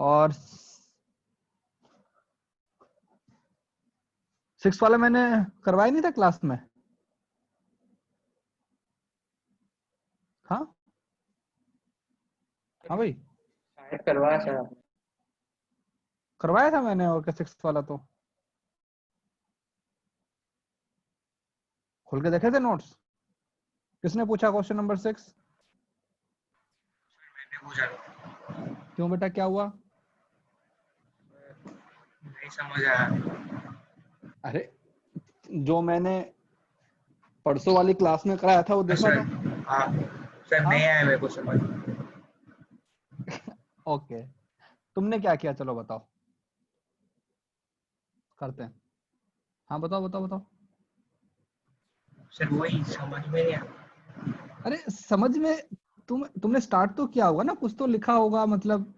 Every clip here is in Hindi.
और 6 वाला मैंने करवाया नहीं था क्लास में? हाँ हाँ भाई, शायद करवाया सर आपने। करवाया था मैंने। और 6 वाला तो खोल के देखे थे नोट्स। किसने पूछा क्वेश्चन नंबर 6? मैंने पूछा, क्यों बेटा, क्या हुआ? नहीं समझ आया। अरे, जो मैंने परसों वाली क्लास में कराया था वो देखा सर, था? हाँ सर, नहीं हाँ, आया मेरे को समझ। ओके। तुमने क्या किया, चलो बताओ, करते हैं। हाँ बताओ बताओ बताओ। सर वही समझ में नहीं आया। अरे समझ में, तुमने स्टार्ट तो किया होगा ना, कुछ तो लिखा होगा, मतलब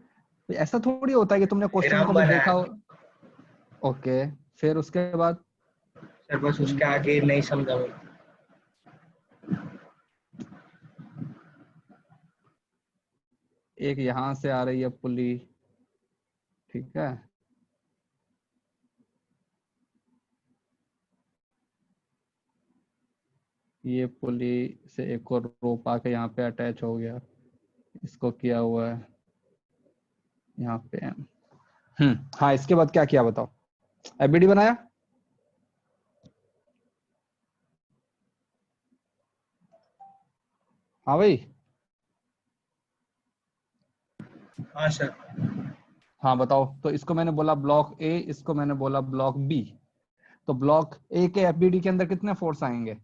ऐसा थोड़ी होता है कि तुमने क्वेश्चन थ्योरम कभी बनाया देखा हो। था ओके, फिर उसके बाद? सर, बस उसके आगे नहीं समझा मैं। एक यहां से आ रही है पुली, ठीक है, ये पुली से एक और रोप आके यहाँ पे अटैच हो गया, इसको किया हुआ है यहाँ पे। हाँ, इसके बाद क्या किया बताओ? एबीडी बनाया? हाँ भाई। हाँ सर। हाँ बताओ, तो इसको मैंने बोला ब्लॉक ए, इसको मैंने बोला ब्लॉक बी। तो ब्लॉक ए के एफबीडी के अंदर कितने फोर्स आएंगे?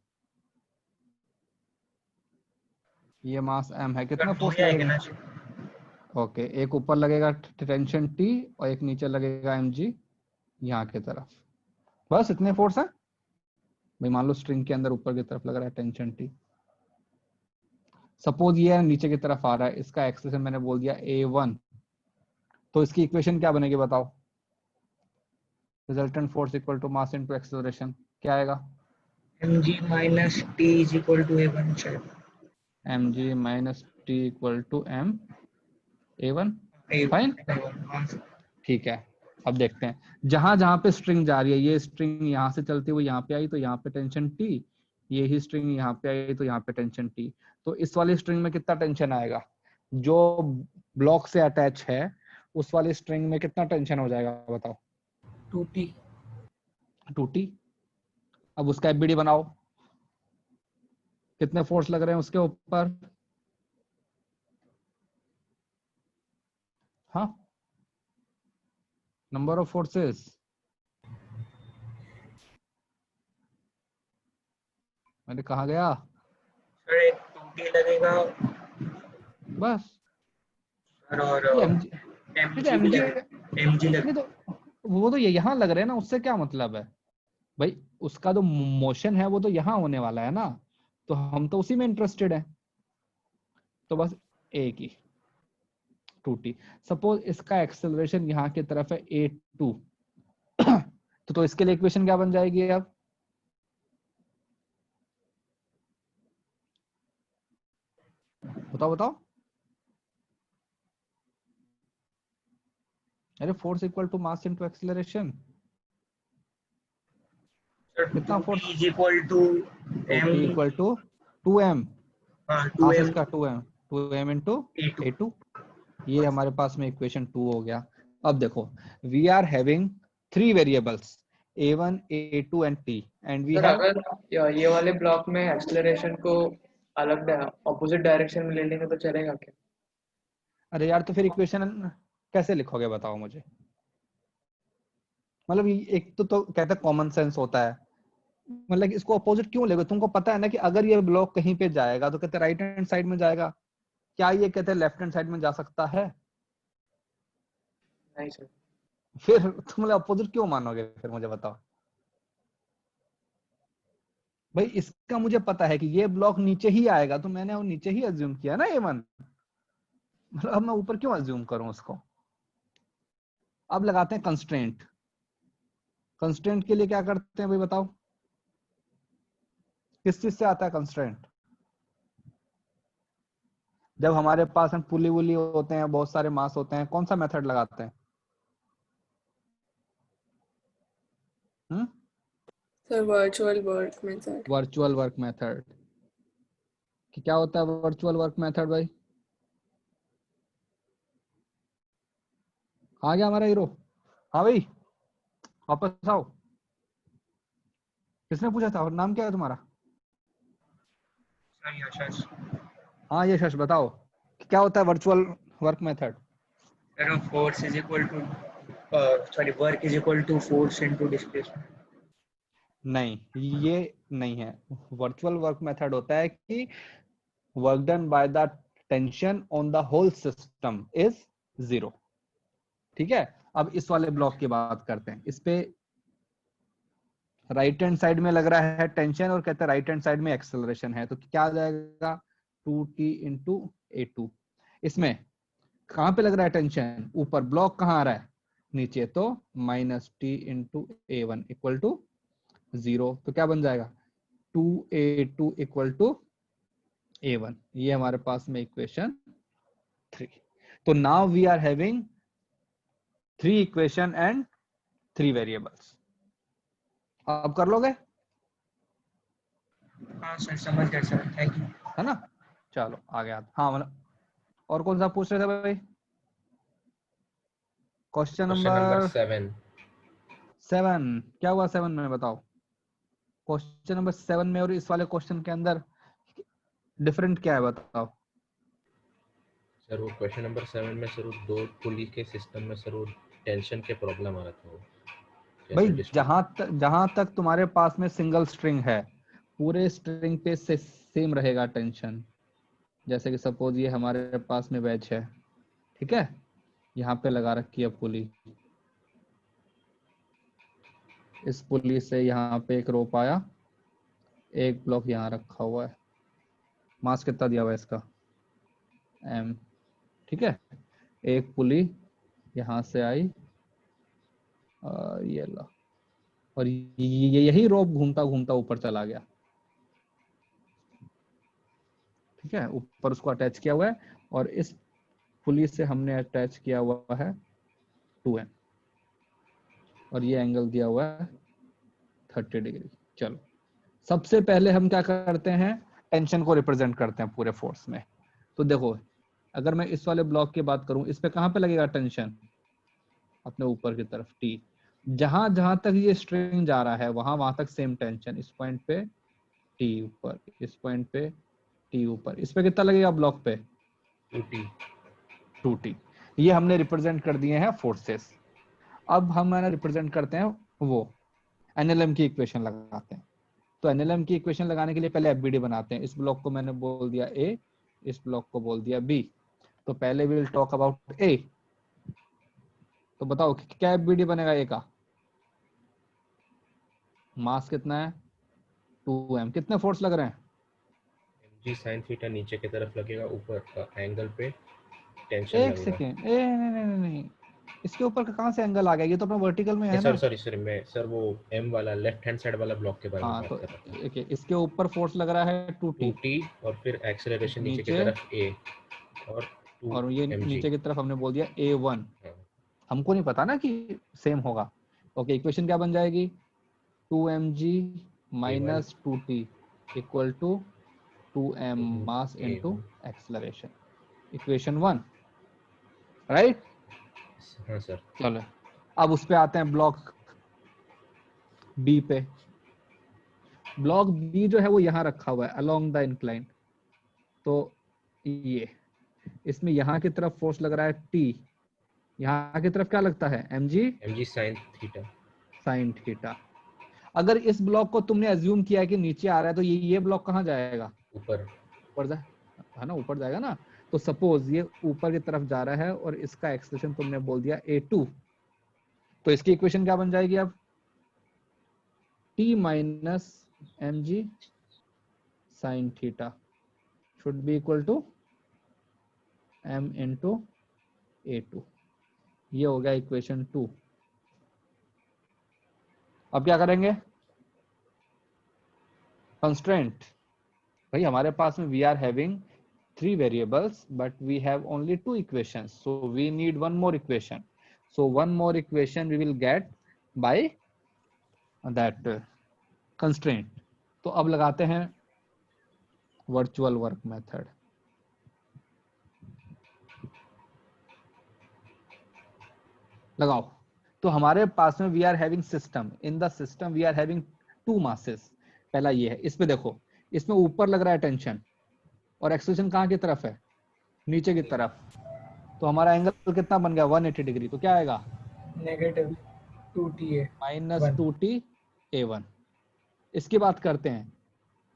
ये मास एम है, सर कितना दो फोर्स ही आएंगे लगेगा? ना सर। ओके, एक ऊपर लगेगा टेंशन टी, और एक नीचे लगेगा एम जी, यहाँ की तरफ। बस इतने फोर्स है भाई। मान लो स्ट्रिंग के अंदर ऊपर की तरफ लग रहा है टेंशन टी, सपोज ये नीचे की तरफ आ रहा है, इसका एक्सेस मैंने बोल दिया A1। तो इसकी इक्वेशन क्या बनेगी बताओ? Resultant force equal to mass into acceleration, क्या आएगा? mg minus T is equal to a1 sir. mg minus T equal to M A1। Fine, a1 हाँ सर। ठीक है। अब देखते हैं, जहां जहां पे स्ट्रिंग जा रही है, ये स्ट्रिंग यहाँ से चलती हुई यहाँ पे आई तो यहाँ पे टेंशन टी, ये ही स्ट्रिंग यहाँ पे आई तो यहाँ पे टेंशन टी। तो इस वाली स्ट्रिंग में कितना टेंशन आएगा? जो ब्लॉक से अटैच है उस वाली स्ट्रिंग में कितना टेंशन हो जाएगा बताओ? 2t। 2T। अब उसका एफबीडी बनाओ, कितने फोर्स लग रहे हैं उसके ऊपर? हाँ, नंबर ऑफ फोर्सेस। मैंने कहा गया? सर एक 2t लगेगा बस। सर, और ये एमजी, नहीं तो mg भी एमजी, लगेगा, mg नहीं लगेगा। तो वो तो ये यहाँ लग रहे हैं ना, उससे क्या मतलब है भाई? उसका जो मोशन है वो तो यहाँ होने वाला है ना, तो हम तो उसी में इंटरेस्टेड है। तो बस ए की 2T। सपोज इसका एक्सेलरेशन यहाँ की तरफ है A2। तो इसके लिए इक्वेशन क्या बन जाएगी अब? बताओ बताओ। अरे force equal to mass into acceleration. Sir कितना 2t force? Is equal to 2T m। Equal to 2m, हाँ मास 2m इसका 2m, 2m into a2। A2। ये हमारे पास में इक्वेशन 2 हो गया। अब देखो, we are having 3 variables A1, A2 and T, and we sir have. अगर ये वाले ब्लॉक में एक्सेलरेशन को अलग ऑपोजिट डायरेक्शन में ले लेंगे तो चलेगा क्या? अरे यार, तो फिर इक्वेशन कैसे लिखोगे बताओ मुझे? मतलब एक तो कहते हैं कॉमन सेंस होता है, मतलब इसको अपोजिट क्यों लेगे? तुमको पता है ना कि अगर ये ब्लॉक कहीं पे जाएगा तो कहते राइट हैंड साइड में जाएगा, क्या ये कहते हैं लेफ्ट हैंड साइड में जा सकता है? नहीं सर। फिर तुम लोग अपोजिट क्यों मानोगे फिर, मुझे बताओ भाई। इसका मुझे पता है कि ये ब्लॉक नीचे ही आएगा, तो मैंने वो नीचे ही अज्यूम किया ना A1। मतलब अब मैं ऊपर क्यों अज्यूम करूं उसको? अब लगाते हैं कंस्ट्रेंट। कंस्ट्रेंट के लिए क्या करते हैं भाई बताओ? किस चीज से आता है कंस्ट्रेंट? जब हमारे पास हम पुली वुली होते हैं, बहुत सारे मास होते हैं, कौन सा मेथड लगाते हैं? Sir virtual work method. Virtual work method. कि क्या होता है वर्चुअल वर्क मेथड भाई? आ गया हमारा हीरो? हाँ भाई, वापस आओ। किसने पूछा था? और नाम क्या है तुम्हारा? यशस। हाँ यशस, बताओ कि क्या होता है virtual work method? Sir force is equal to sorry work is equal to force into displacement. नहीं, ये नहीं है। वर्चुअल वर्क मेथड होता है कि work done by the tension on the whole system is 0। ठीक है, अब इस वाले ब्लॉक की बात करते हैं। इस पे राइट हैंड साइड में लग रहा है टेंशन और कहते हैं राइट हैंड साइड में एक्सेलरेशन है, तो क्या आ जाएगा? 2t into A2। इसमें कहां पे लग रहा है टेंशन? ऊपर। ब्लॉक कहां आ रहा है? नीचे। तो -t into A1 equal to 0। तो क्या बन जाएगा? 2A2 equal to A1। ये हमारे पास में इक्वेशन 3। तो now we are having 3 equation and 3 variables. अब कर लोगे? हाँ सर समझ गया सर, थैंक यू। है ना? चलो आगे आते। हाँ मतलब और कौन सा पूछ रहे थे भाई? Question number 7। क्या हुआ 7 में बताओ? क्वेश्चन नंबर 7 में और इस वाले क्वेश्चन के अंदर डिफरेंट क्या है बताओ? सर वो क्वेश्चन नंबर 7 में सर वो दो पुली के सिस्टम में सर वो टेंशन के प्रॉब्लम आ रहा था वो भाई जैसे जहां तक तुम्हारे पास में सिंगल स्ट्रिंग है, पूरे स्ट्रिंग पे से सेम रहेगा टेंशन। जैसे कि सपोज ये हमारे पास में वेज है, ठीक है, यहाँ पे लगा रखी है पुली। इस पुली से यहाँ पे एक रोप आया, एक ब्लॉक यहाँ रखा हुआ है। मास कितना दिया हुआ है इसका? m। ठीक है, एक पुली यहाँ से आई, ये ला, और यही रोप घूमता घूमता ऊपर चला गया। ठीक है, ऊपर उसको अटैच किया हुआ है और इस पुली से हमने अटैच किया हुआ है 2m और ये एंगल दिया हुआ है 30 डिग्री। चलो सबसे पहले हम क्या करते हैं? टेंशन को रिप्रेजेंट करते हैं पूरे फोर्स में। तो देखो, अगर मैं इस वाले ब्लॉक की बात करूं, इस पे कहां पे लगेगा टेंशन? अपने ऊपर की तरफ T। जहां जहां तक ये स्ट्रिंग जा रहा है वहां वहां तक सेम टेंशन। इस पॉइंट पे T ऊपर, इस पॉइंट पे T ऊपर। इस पे कितना लगेगा ब्लॉक पे? 2T। ये हमने रिप्रेजेंट कर दिए हैं फोर्सेस। अब हम रिप्रेजेंट करते हैं वो एनएलएम की इक्वेशन लगाते हैं। तो एनएलएम की इक्वेशन लगाने के लिए पहले एफबीडी बनाते हैं। इस ब्लॉक को मैंने बोल दिया A, इस ब्लॉक को बोल दिया B। तो पहले we will talk about A। तो बताओ क्या एफबीडी बनेगा A का? मास कितना है? 2m। कितने फोर्स लग रहे हैं? mg sin थीटा नीचे की तरफ लगेगा, ऊपर का एंगल पे टेंशन एक लगेगा। सेकेंड, नहीं, इसके ऊपर का कहां से एंगल आ गया? ये तो अपना वर्टिकल में है ना। सॉरी मैं सर वो m वाला लेफ्ट हैंड साइड वाला ब्लॉक के बारे में हाँ बात तो कर रहा था। देखिए, इसके ऊपर फोर्स लग रहा है 2T 2t और फिर एक्सेलरेशन नीचे की नीचे, तरफ a और 2 और ये mg। नीचे की तरफ हमने बोल दिया A1। हाँ, हमको नहीं पता ना कि सेम होगा। ओके, इक्वेशन क्या बन जाएगी? 2mg minus 2t equal to 2m mass into acceleration. Equation 1, right? हाँ सर। चलो अब उस पे आते हैं ब्लॉक बी पे। ब्लॉक बी जो है वो यहाँ रखा हुआ है अलोंग द इंक्लाइन। तो ये इसमें यहाँ की तरफ फोर्स लग रहा है T, यहाँ की तरफ क्या लगता है? mg sin theta. Sign theta. अगर इस ब्लॉक को तुमने अज्यूम किया है कि नीचे आ रहा है, तो ये ब्लॉक कहाँ जाएगा? ऊपर। ऊपर जाए, है ना, ऊपर जाएगा ना। तो सपोज ये ऊपर की तरफ जा रहा है और इसका एक्सप्रेशन तुमने बोल दिया A2। तो इसकी इक्वेशन क्या बन जाएगी अब? T minus mg sine theta should be equal to m into A2। ये हो गया इक्वेशन 2। अब क्या करेंगे? कंस्ट्रेंट। भाई हमारे पास में we are having 3 variables, but we have only 2 equations, so we need one more equation. So one more equation we will get by that constraint. तो अब लगाते हैं वर्चुअल वर्क मेथड. लगाओ. तो हमारे पास में we are having system, in the system we are having 2 masses. पहला ये है, इसमें देखो, इसमें ऊपर लग रहा है टेंशन और एक्सेलरेशन कहाँ की तरफ है, नीचे की तरफ. तो हमारा एंगल कितना बन गया 180 डिग्री. तो क्या आएगा नेगेटिव 2TA -2T(A1). इसकी बात करते हैं,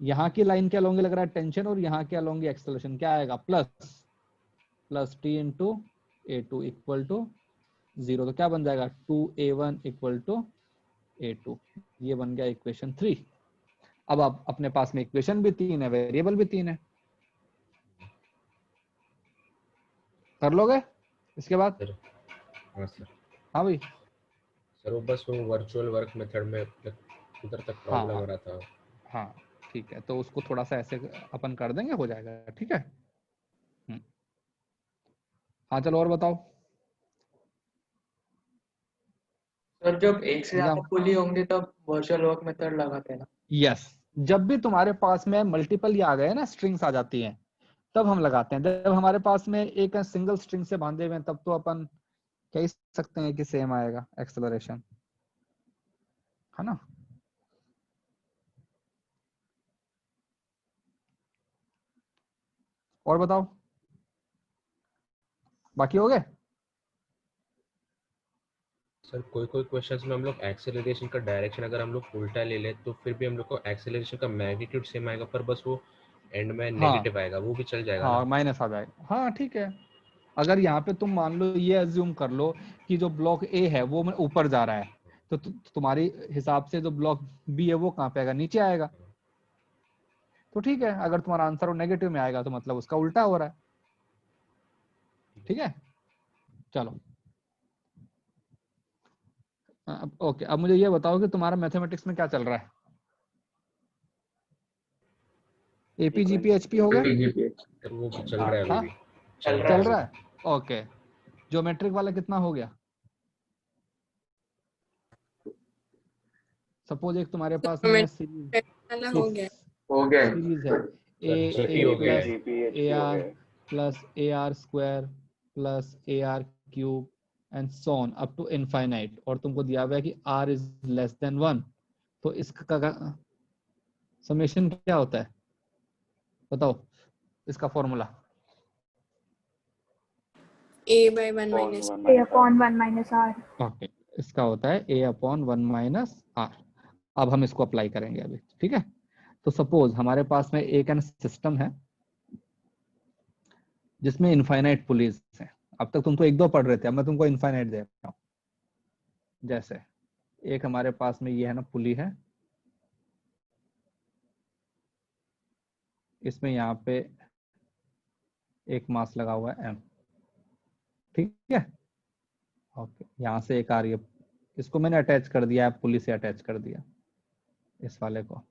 यहाँ की लाइन के अलोंग लग रहा है टेंशन और यहाँ के अलोंग एक्सेलरेशन. क्या आएगा plus T into A2 equal to 0. तो क्या बन जाएगा 2A1 इक्वल टू A2. ये बन गया इक्वेशन 3. अब आप अपने पास में इक्वेशन भी 3 है, वेरिएबल भी 3 है. कर लोगे इसके बाद? सर हाँ सर. हाँ भाई. सर वो बस वो वर्चुअल वर्क मेथड में उधर तक प्रॉब्लम हो रहा था. हाँ ठीक है, तो उसको थोड़ा सा ऐसे अपन कर देंगे, हो जाएगा. ठीक है. हाँ चलो और बताओ. सर जब एक से ज्यादा पुली होंगे तब वर्चुअल वर्क मेथड लगाते हैं ना? यस, जब भी तुम्हारे पास में मल्टीपल आ गए ना, स्ट्रिंग्स आ जाती हैं, तब हम लगाते हैं. जब हमारे पास में एक सिंगल स्ट्रिंग से बांधे हुए हैं, तब तो अपन कह सकते हैं कि सेम आएगा एक्सेलरेशन, है ना. और बताओ, बाकी हो गए? सर कोई कोई क्वेश्चंस में हम लोग एक्सेलरेशन का डायरेक्शन अगर हम लोग उल्टा ले लें तो फिर भी हम लोग को एक्सेलरेशन का मैग्नीट्यूड सेम आएगा, पर बस वो एंड में नेगेटिव आएगा. वो भी चल जाएगा हाँ ना? माइनस आ जाएगा. हाँ ठीक है. अगर यहाँ पे तुम मान लो, ये अज्यूम कर लो कि जो ब्लॉक ए है वो में ऊपर जा रहा है, तो तुम्हारी हिसाब से जो ब्लॉक बी है वो कहाँ पे आएगा, नीचे आएगा. तो ठीक है, अगर तुम्हारा आंसर वो नेगेटिव में आएगा तो मतलब उसका उल्टा हो रहा है. ठीक है. चलो ओके. अब मुझे ये बताओ कि तुम्हारा मैथमेटिक्स में क्या चल रहा है? एपी जीपी एचपी हो गया? सर वो भी चल रहा है. हाँ? अभी भी चल चल रहा है. ओके. ज्योमेट्रिक वाला कितना हो गया? सपोज एक तुम्हारे पास में सीरीज हो गया. सीरीज है a plus A R square plus A R cube and so on up to infinite, और तुमको दिया हुआ है कि r इज लेस देन 1. तो इसका समेशन क्या होता है, बताओ इसका formula? a/1 minus a/1 - r. Okay, इसका होता है a/1 - r. अब हम इसको अप्लाई करेंगे अभी. ठीक है. तो सपोज हमारे पास में एक सिस्टम है जिसमें इनफाइनाइट पुलीज है. अब तक तुम तो 1-2 पढ़ रहे थे, अब मैं तुमको इनफाइनाइट दे रहा हूँ. जैसे एक हमारे पास में ये है ना पुली है, इसमें यहाँ पे एक मास लगा हुआ है m. ठीक है. ओके, यहाँ से एक आ रही है, इसको मैंने अटैच कर दिया है, पुली से अटैच कर दिया इस वाले को.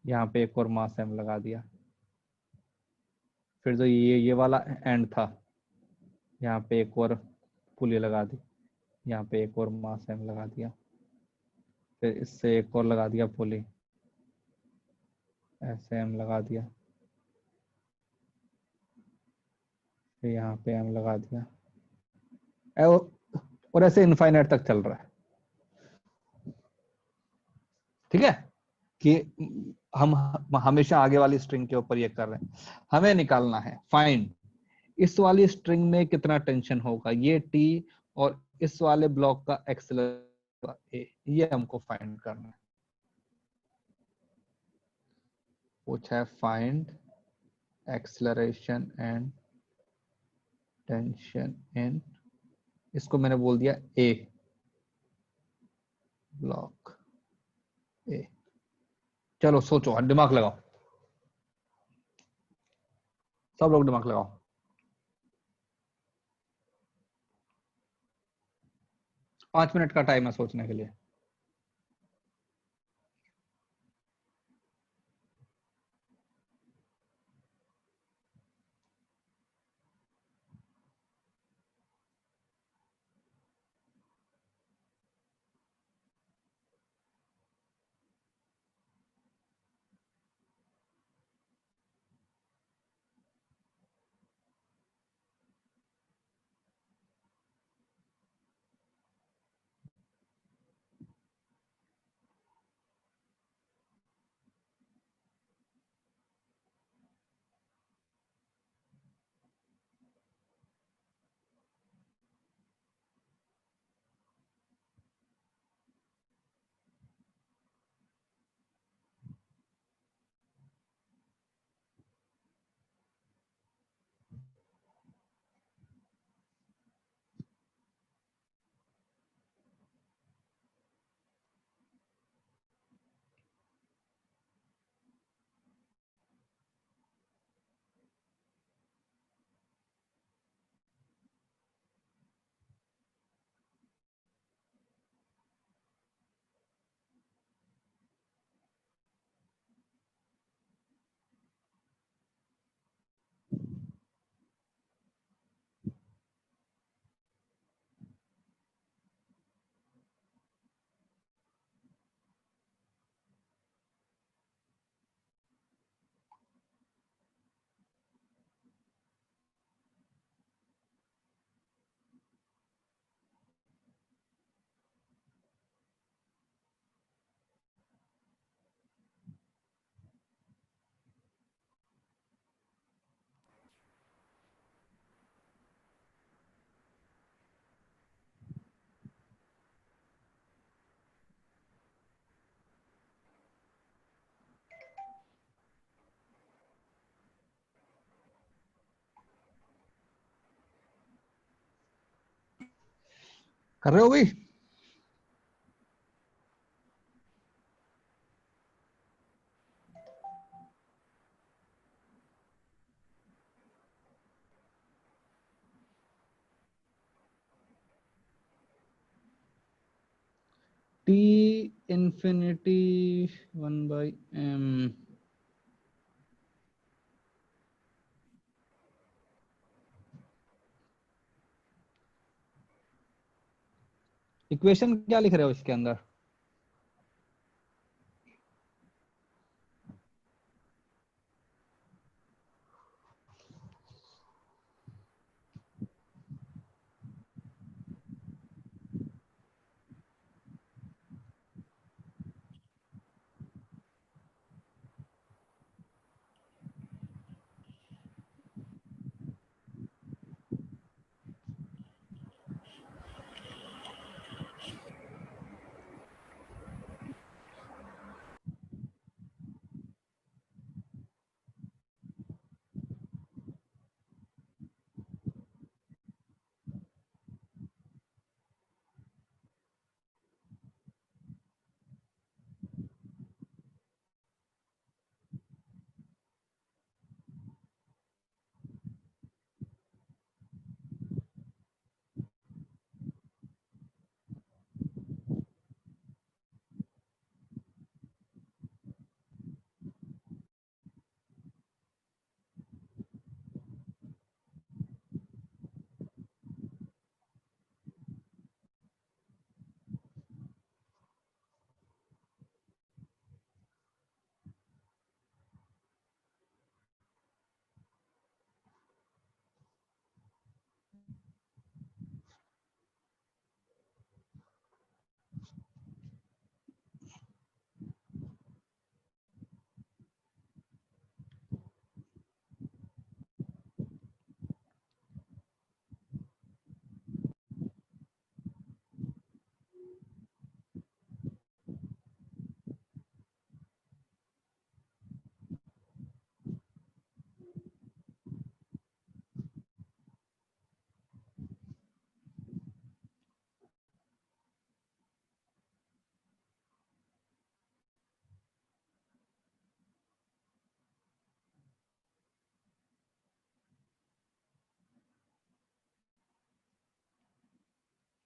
यहाँ पे एक और मास m लगा दिया. फिर जो ये वाला एंड था, यहाँ पे एक और पुली लगा दी, यहाँ पे एक और मास m लगा दिया. फिर इससे एक और लगा दिया पुली, ऐसे m लगा दिया. फिर यहाँ पे m लगा दिया, और ऐसे इनफाइनाइट तक चल रहा है. ठीक है, कि हम हमेशा आगे वाली स्ट्रिंग के ऊपर ये कर रहे हैं. हमें निकालना है फाइंड इस वाली स्ट्रिंग में कितना टेंशन होगा, ये T और इस वाले ब्लॉक का एक्सेलरेशन A, ये हमको फाइंड करना है. पूछा है find acceleration and tension in, इसको मैंने बोल दिया A, ब्लॉक A. चलो सोचो, दिमाग लगाओ, सब लोग दिमाग लगाओ. पांच मिनट का टाइम है सोचने के लिए. कर रहे हो भाई? T infinity 1/m। इक्वेशन क्या लिख रहे हो इसके अंदर?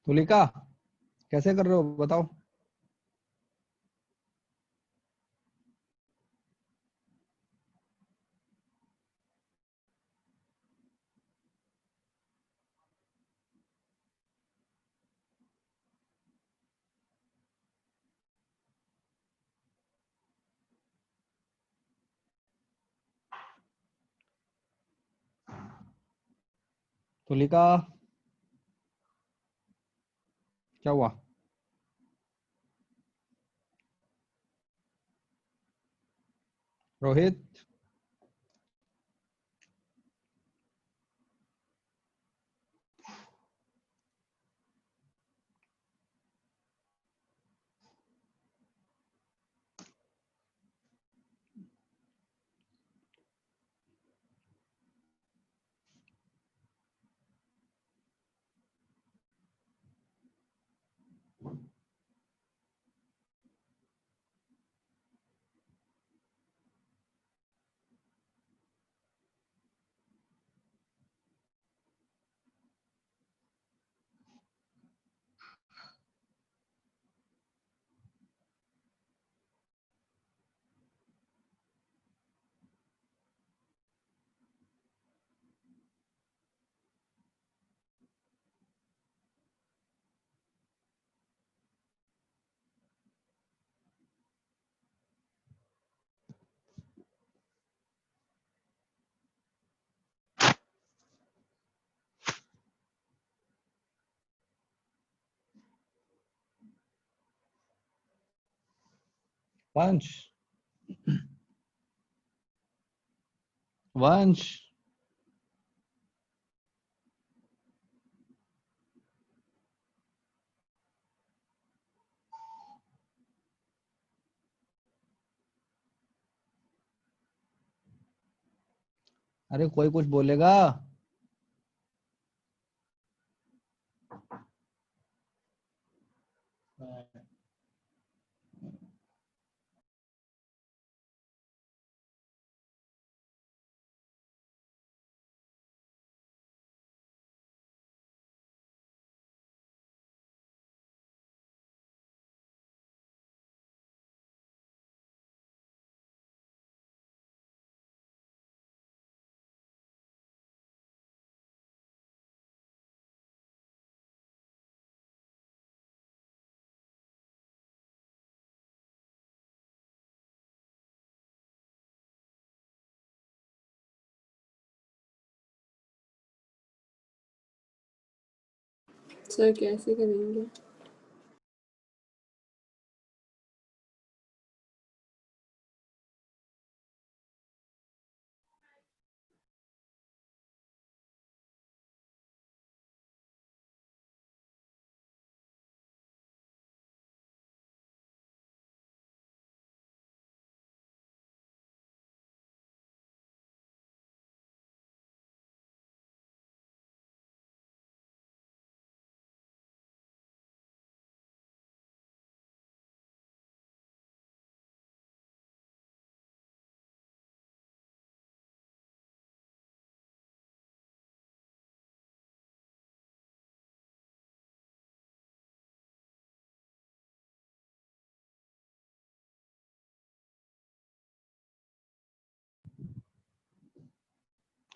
तुलिका, कैसे कर रहे हो बताओ? तुलिका, क्या हुआ? रोहित, वंश, वंश, अरे कोई कुछ बोलेगा? सर कैसे करेंगे?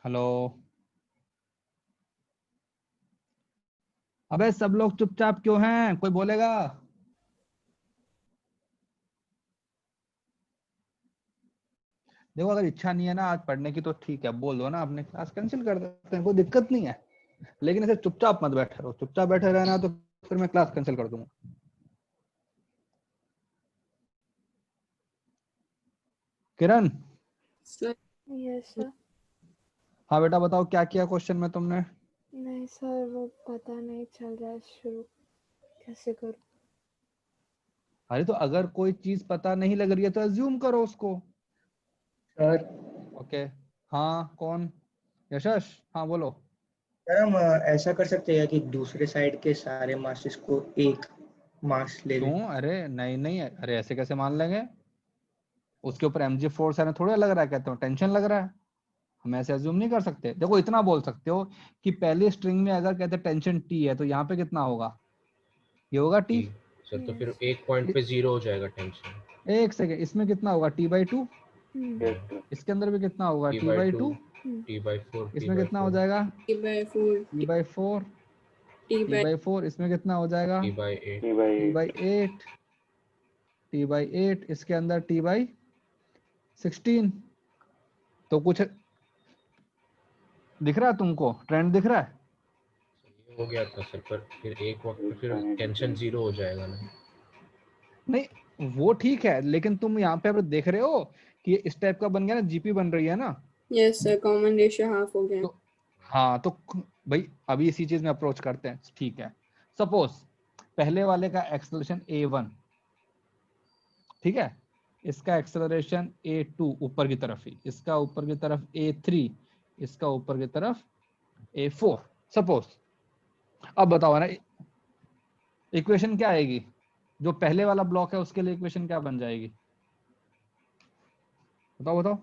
हेलो, अबे सब लोग चुपचाप क्यों हैं? कोई बोलेगा? देखो, अगर इच्छा नहीं है ना आज पढ़ने की तो ठीक है, बोल दो ना, अपने क्लास कैंसिल कर देते हैं, कोई दिक्कत नहीं है। लेकिन ऐसे चुपचाप मत बैठे रहो, चुपचाप बैठे रहना तो फिर मैं क्लास कैंसिल कर दूंगा। किरण, सर यस सर। हाँ बेटा बताओ क्या किया क्वेश्चन में तुमने? नहीं सर, वो पता नहीं चल रहा है, शुरू कैसे करूँ? अरे तो अगर कोई चीज पता नहीं लग रही है तो अज्यूम करो उसको। सर ओके, हाँ कौन? यशस, हाँ बोलो। सर हम ऐसा कर सकते हैं कि दूसरे साइड के सारे मासेस को एक मास ले लें। क्यों? अरे नहीं नहीं, अरे ऐसे कैसे मान लेंगे? उसके ऊपर mg फोर्स है ना, थोड़ा लग रहा है, कहते हो टेंशन लग रहा है। हम ऐसे अज्यूम नहीं कर सकते। देखो इतना बोल सकते हो कि पहली स्ट्रिंग में अगर कहते टेंशन टी है तो यहाँ पे कितना होगा? ये होगा टी। जी सर, तो फिर यस। एक पॉइंट पे 0 हो जाएगा टेंशन। एक सेकेंड, इसमें कितना होगा? टी/2। इसके अंदर भी कितना होगा? टी बाई टू, टी/2। टी बाई फोर, टी इसमें बाई कितना हो फोर, जाएगा? T/4 टी/4। T/, टी/4 इसमें कितना हो जाएगा? टी बाई एट, टी/8। टी/8 इसके अंदर टी/16। तो कुछ दिख रहा है तुमको? ट्रेंड दिख रहा है? हो गया था सर, पर फिर एक वक्त पे फिर टेंशन 0 हो जाएगा ना। नहीं वो ठीक है, लेकिन तुम यहाँ पे अब देख रहे हो कि ये इस टाइप का बन गया ना, जीपी बन रही है ना। Yes sir, common ratio half हो गया। तो हाँ, तो भाई अभी इसी चीज में अप्रोच करते हैं, ठीक है। सपोज पहले वाले का एक्सेलरेशन a1, ठीक है, इसका एक्सेलरेशन a2 ऊपर की तरफ ही, इसका ऊपर की तरफ a3, इसका ऊपर की तरफ a4 सपोज। अब बताओ ना, इक्वेशन क्या आएगी? जो पहले वाला ब्लॉक है उसके लिए इक्वेशन क्या बन जाएगी? बताओ बताओ।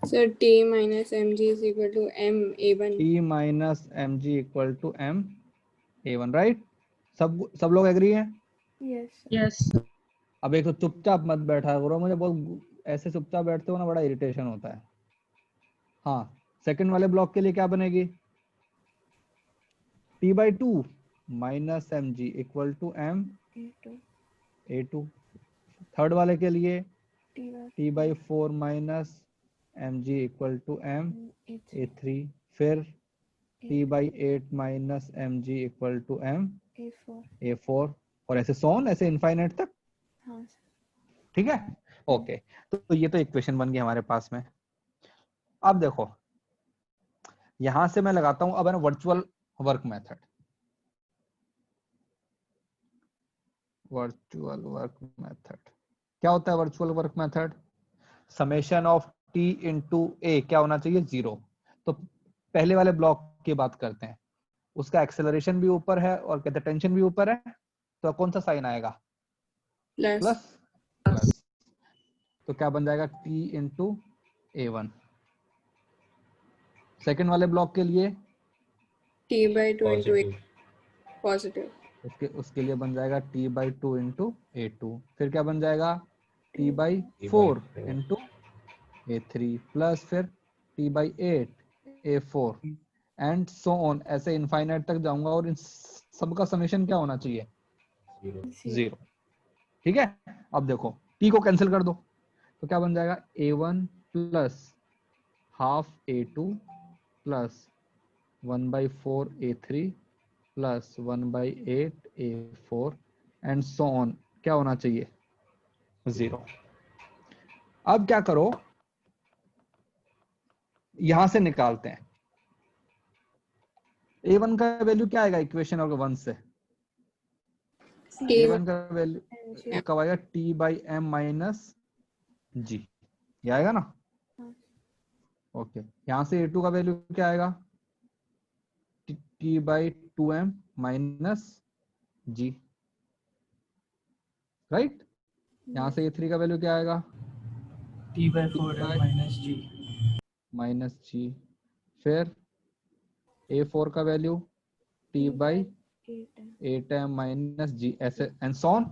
Sir T minus mg is equal to m a1. T minus M G equal to M a1, right? सब लोग एग्री हैं? यस। यस। अब एक तो चुपचाप मत बैठा करो, मुझे बहुत ऐसे चुपचाप बैठते हो ना, बड़ा इरिटेशन होता है। हाँ, सेकंड वाले ब्लॉक के लिए क्या बनेगी? T/2 minus M G equal to M a2। Third वाले के लिए T/4 minus M G equal to M a3। फिर T/8 minus M G equal to M a4, और ऐसे सोन, ऐसे इनफाइनाइट तक। हाँ ठीक है, ओके। तो ये तो इक्वेशन बन गई हमारे पास में। अब देखो यहां से मैं लगाता हूं अब virtual work method. Virtual work method क्या होता है? Virtual work method summation of T into A क्या होना चाहिए? 0। तो पहले वाले ब्लॉक की बात करते हैं, उसका एक्सेलरेशन भी ऊपर है और कहते टेंशन भी ऊपर है, तो कौन सा साइन आएगा? Plus plus. प्लस। तो क्या बन जाएगा? T into a1। सेकेंड वाले ब्लॉक के लिए T/2 into a positive, positive. उसके लिए बन जाएगा T/2 इंटू a2। फिर क्या बन जाएगा? T/4 4 इंटू a3 प्लस फिर T/8 a4 and so on, ऐसे इनफाइनाइट तक जाऊंगा और इन सबका समेशन क्या होना चाहिए? 0। 0। ठीक है, अब देखो t को कैंसिल कर दो तो क्या बन जाएगा? a1 plus half a2 plus 1/4 a3 plus 1/8 A4 and so on, क्या होना चाहिए? 0। अब क्या करो, यहां से निकालते हैं A1 का वैल्यू क्या आएगा इक्वेशन और 1 से? A1 का वैल्यू कब आएगा? T/m माइनस G, ये आएगा ना? ओके, यहां से A2 का वैल्यू क्या आएगा? T/2m minus G, right? यहां से A3 का वैल्यू क्या आएगा? T/4m minus G. Minus G। फिर A4 का वैल्यू T/8m माइनस G, ऐसे एंड सो ऑन।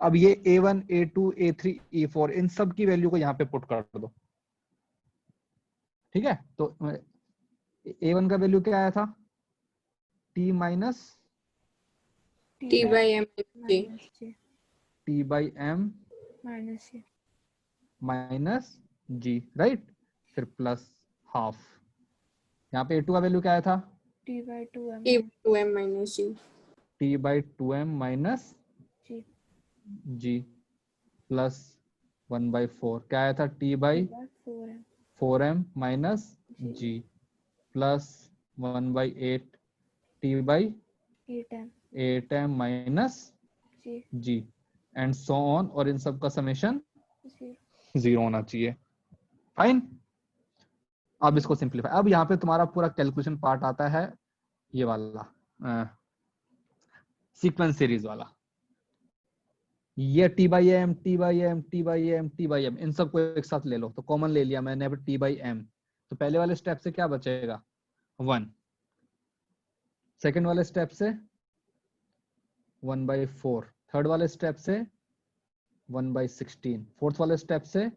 अब ये A1, A2, A3, A4 इन सब की वैल्यू को यहाँ पे पुट कर दो, ठीक है? तो A1 का वैल्यू क्या आया था? T minus T/m G. T/m minus G, right? फिर प्लस हाफ। यहाँ पे A2 का वैल्यू क्या आया था? T/2m minus G. T/2m minus G plus 1/4, क्या आया था? T/4m minus G plus 1/8 T/8m minus G and so on, और इन सब का समेशन 0 होना चाहिए। फाइन। अब इसको सिंप्लीफाई, अब यहाँ पे तुम्हारा पूरा कैलकुलेशन पार्ट आता है, ये वाला सीक्वेंस सीरीज वाला। ये T/m T/m T/m T/m इन सबको एक साथ ले लो, तो कॉमन ले लिया मैंने अब T/m, तो पहले वाले स्टेप से क्या बचेगा? 1। सेकंड वाले स्टेप से 1/4, थर्ड वाले स्टेप से 1/16, फोर्थ वाले स्टेप से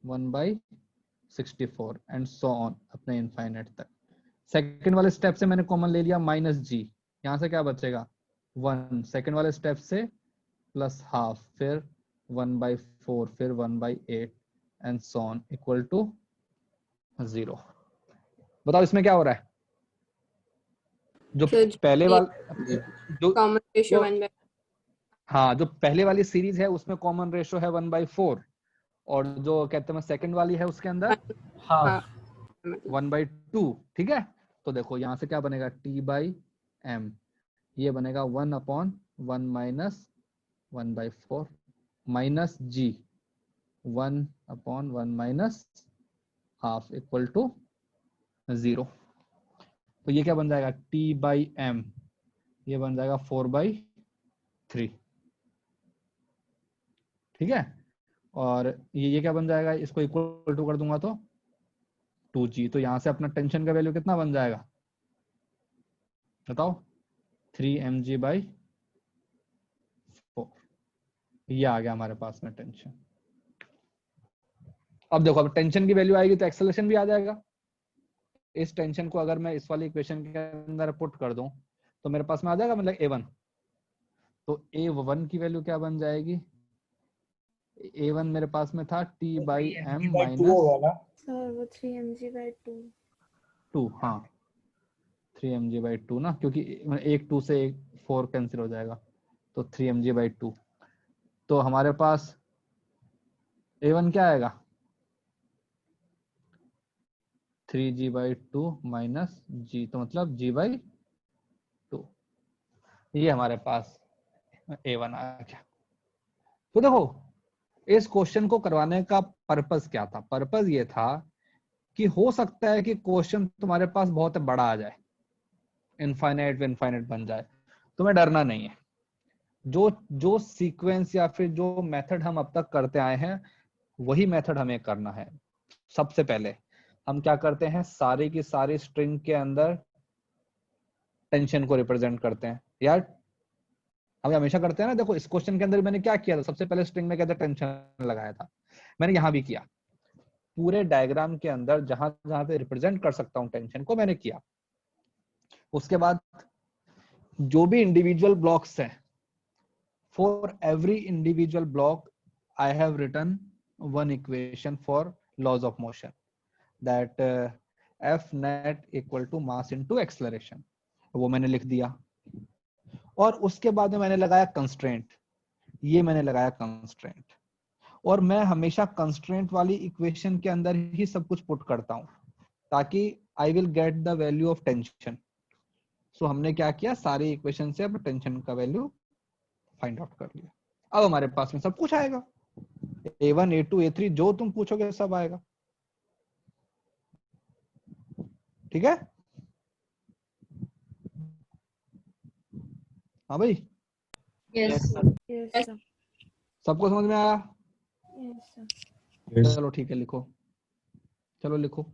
1/64 एंड सो ऑन अपने इनफाइनाइट तक। सेकंड वाले स्टेप से मैंने कॉमन ले लिया माइनस G, यहां से क्या बचेगा? 1। सेकंड वाले स्टेप से प्लस हाफ, फिर 1/4, फिर 1/8 and so on equal to 0। बताओ इसमें क्या हो रहा है? जो So पहले G वाला जो common ratio जो 1/. हाँ, जो पहले वाली सीरीज है उसमें कॉमन रेशो है 1/4, और जो कहते हैं सेकंड वाली है उसके अंदर Half. 1/2, ठीक है? तो देखो यहां से क्या बनेगा? T/m, ये बनेगा 1/1 minus 1/4 minus G 1/1 minus half equal to 0। तो ये क्या बन जाएगा? T/m, ये बन जाएगा 4/3, ठीक है? और ये क्या बन जाएगा? इसको इक्वल टू कर दूंगा तो 2G, तो यहां से अपना टेंशन का वैल्यू कितना बन जाएगा बताओ? 3mg/4, ये आ गया हमारे पास में टेंशन। अब देखो, अब टेंशन की वैल्यू आएगी तो एक्सेलरेशन भी आ जाएगा। इस टेंशन को अगर मैं इस वाली इक्वेशन के अंदर पुट कर दूं तो मेरे पास में आ जाएगा मतलब A1। तो A1 की वैल्यू क्या बन जाएगी? A1 मेरे पास में था T/m माइनस सर वो 3mg/2 2, हाँ 3mg/2 ना, क्योंकि एक 2 से एक 4 कैंसिल हो जाएगा, तो 3mg/2। तो हमारे पास A1 क्या आएगा? 3g/2 माइनस G, तो मतलब G/2, ये हमारे पास A1 आ गया। तो देखो इस क्वेश्चन को करवाने का पर्पस क्या था? पर्पस ये था कि हो सकता है कि क्वेश्चन तुम्हारे पास बहुत बड़ा आ जाए, इनफाइनाइट बन जाए, तुम्हें डरना नहीं है। जो सीक्वेंस या फिर जो मेथड हम अब तक करते आए हैं वही मेथड हमें करना है। सबसे पहले हम क्या करते हैं? सारी की सारी स्ट्रिंग के अंदर टेंशन को रिप्रेजेंट करते हैं। यार हम हमेशा करते हैं ना, देखो इस क्वेश्चन के अंदर मैंने क्या किया था? सबसे पहले स्ट्रिंग में कहते टेंशन लगाया था, मैंने यहां भी किया। पूरे डायग्राम के अंदर जहां जहां पे रिप्रेजेंट कर सकता हूं टेंशन को मैंने किया। उसके बाद जो भी इंडिविजुअल ब्लॉक्स हैं, for every individual block I have written one equation for laws of motion, that F net equal to mass into acceleration. वो मैंने लिख दिया, और उसके बाद में मैंने लगाया कंस्ट्रेंट, ये मैंने लगाया कंस्ट्रेंट, और मैं हमेशा कंस्ट्रेंट वाली इक्वेशन के अंदर ही सब कुछ पुट करता हूं ताकि I will get the value of tension. So हमने क्या किया, सारी इक्वेशन से अब टेंशन का वैल्यू फाइंड आउट कर लिया। अब हमारे पास में सब कुछ आएगा, A1 A2 A3 जो तुम पूछोगे सब आएगा। ठीक है, हाँ भाई, Yes. Yes, sir. सबको समझ में आया? Yes, sir. Yes. चलो ठीक है, लिखो, चलो लिखो।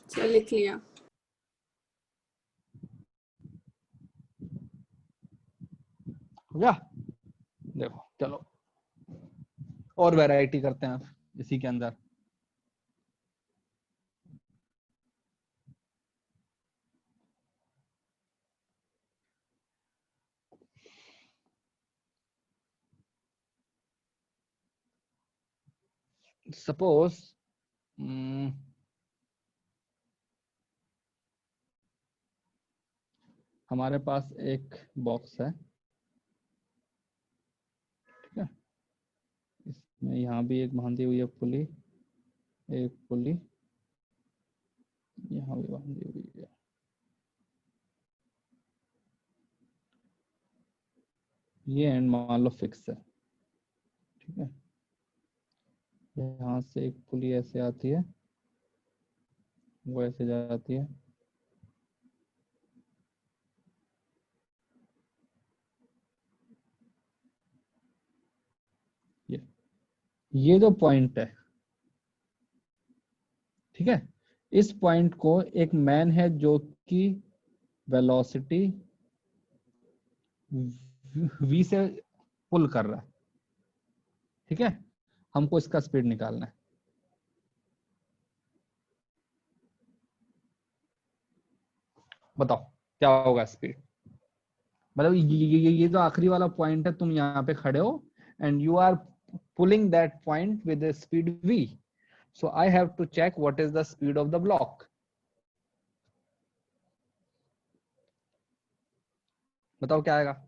चल लिख लिया। हो गया? देखो चलो और वैरायटी करते हैं इसी के अंदर। सपोज हमारे पास एक बॉक्स है, ठीक है, इसमें यहाँ भी एक बांधी हुई है पुली, एक पुली यहाँ भी बांधी हुई है। ये एंड मान लो फिक्स है, ठीक है, यहाँ से एक पुली ऐसे आती है, वो ऐसे जाती है, ये जो पॉइंट है, ठीक है, इस पॉइंट को एक मैन है जो कि वेलोसिटी v से पुल कर रहा है, ठीक है, हमको इसका स्पीड निकालना है। बताओ क्या होगा स्पीड? मतलब ये जो आखिरी वाला पॉइंट है, तुम यहाँ पे खड़े हो and you are pulling that point with the speed v, so I have to check what is the speed of the block. बताओ क्या आएगा?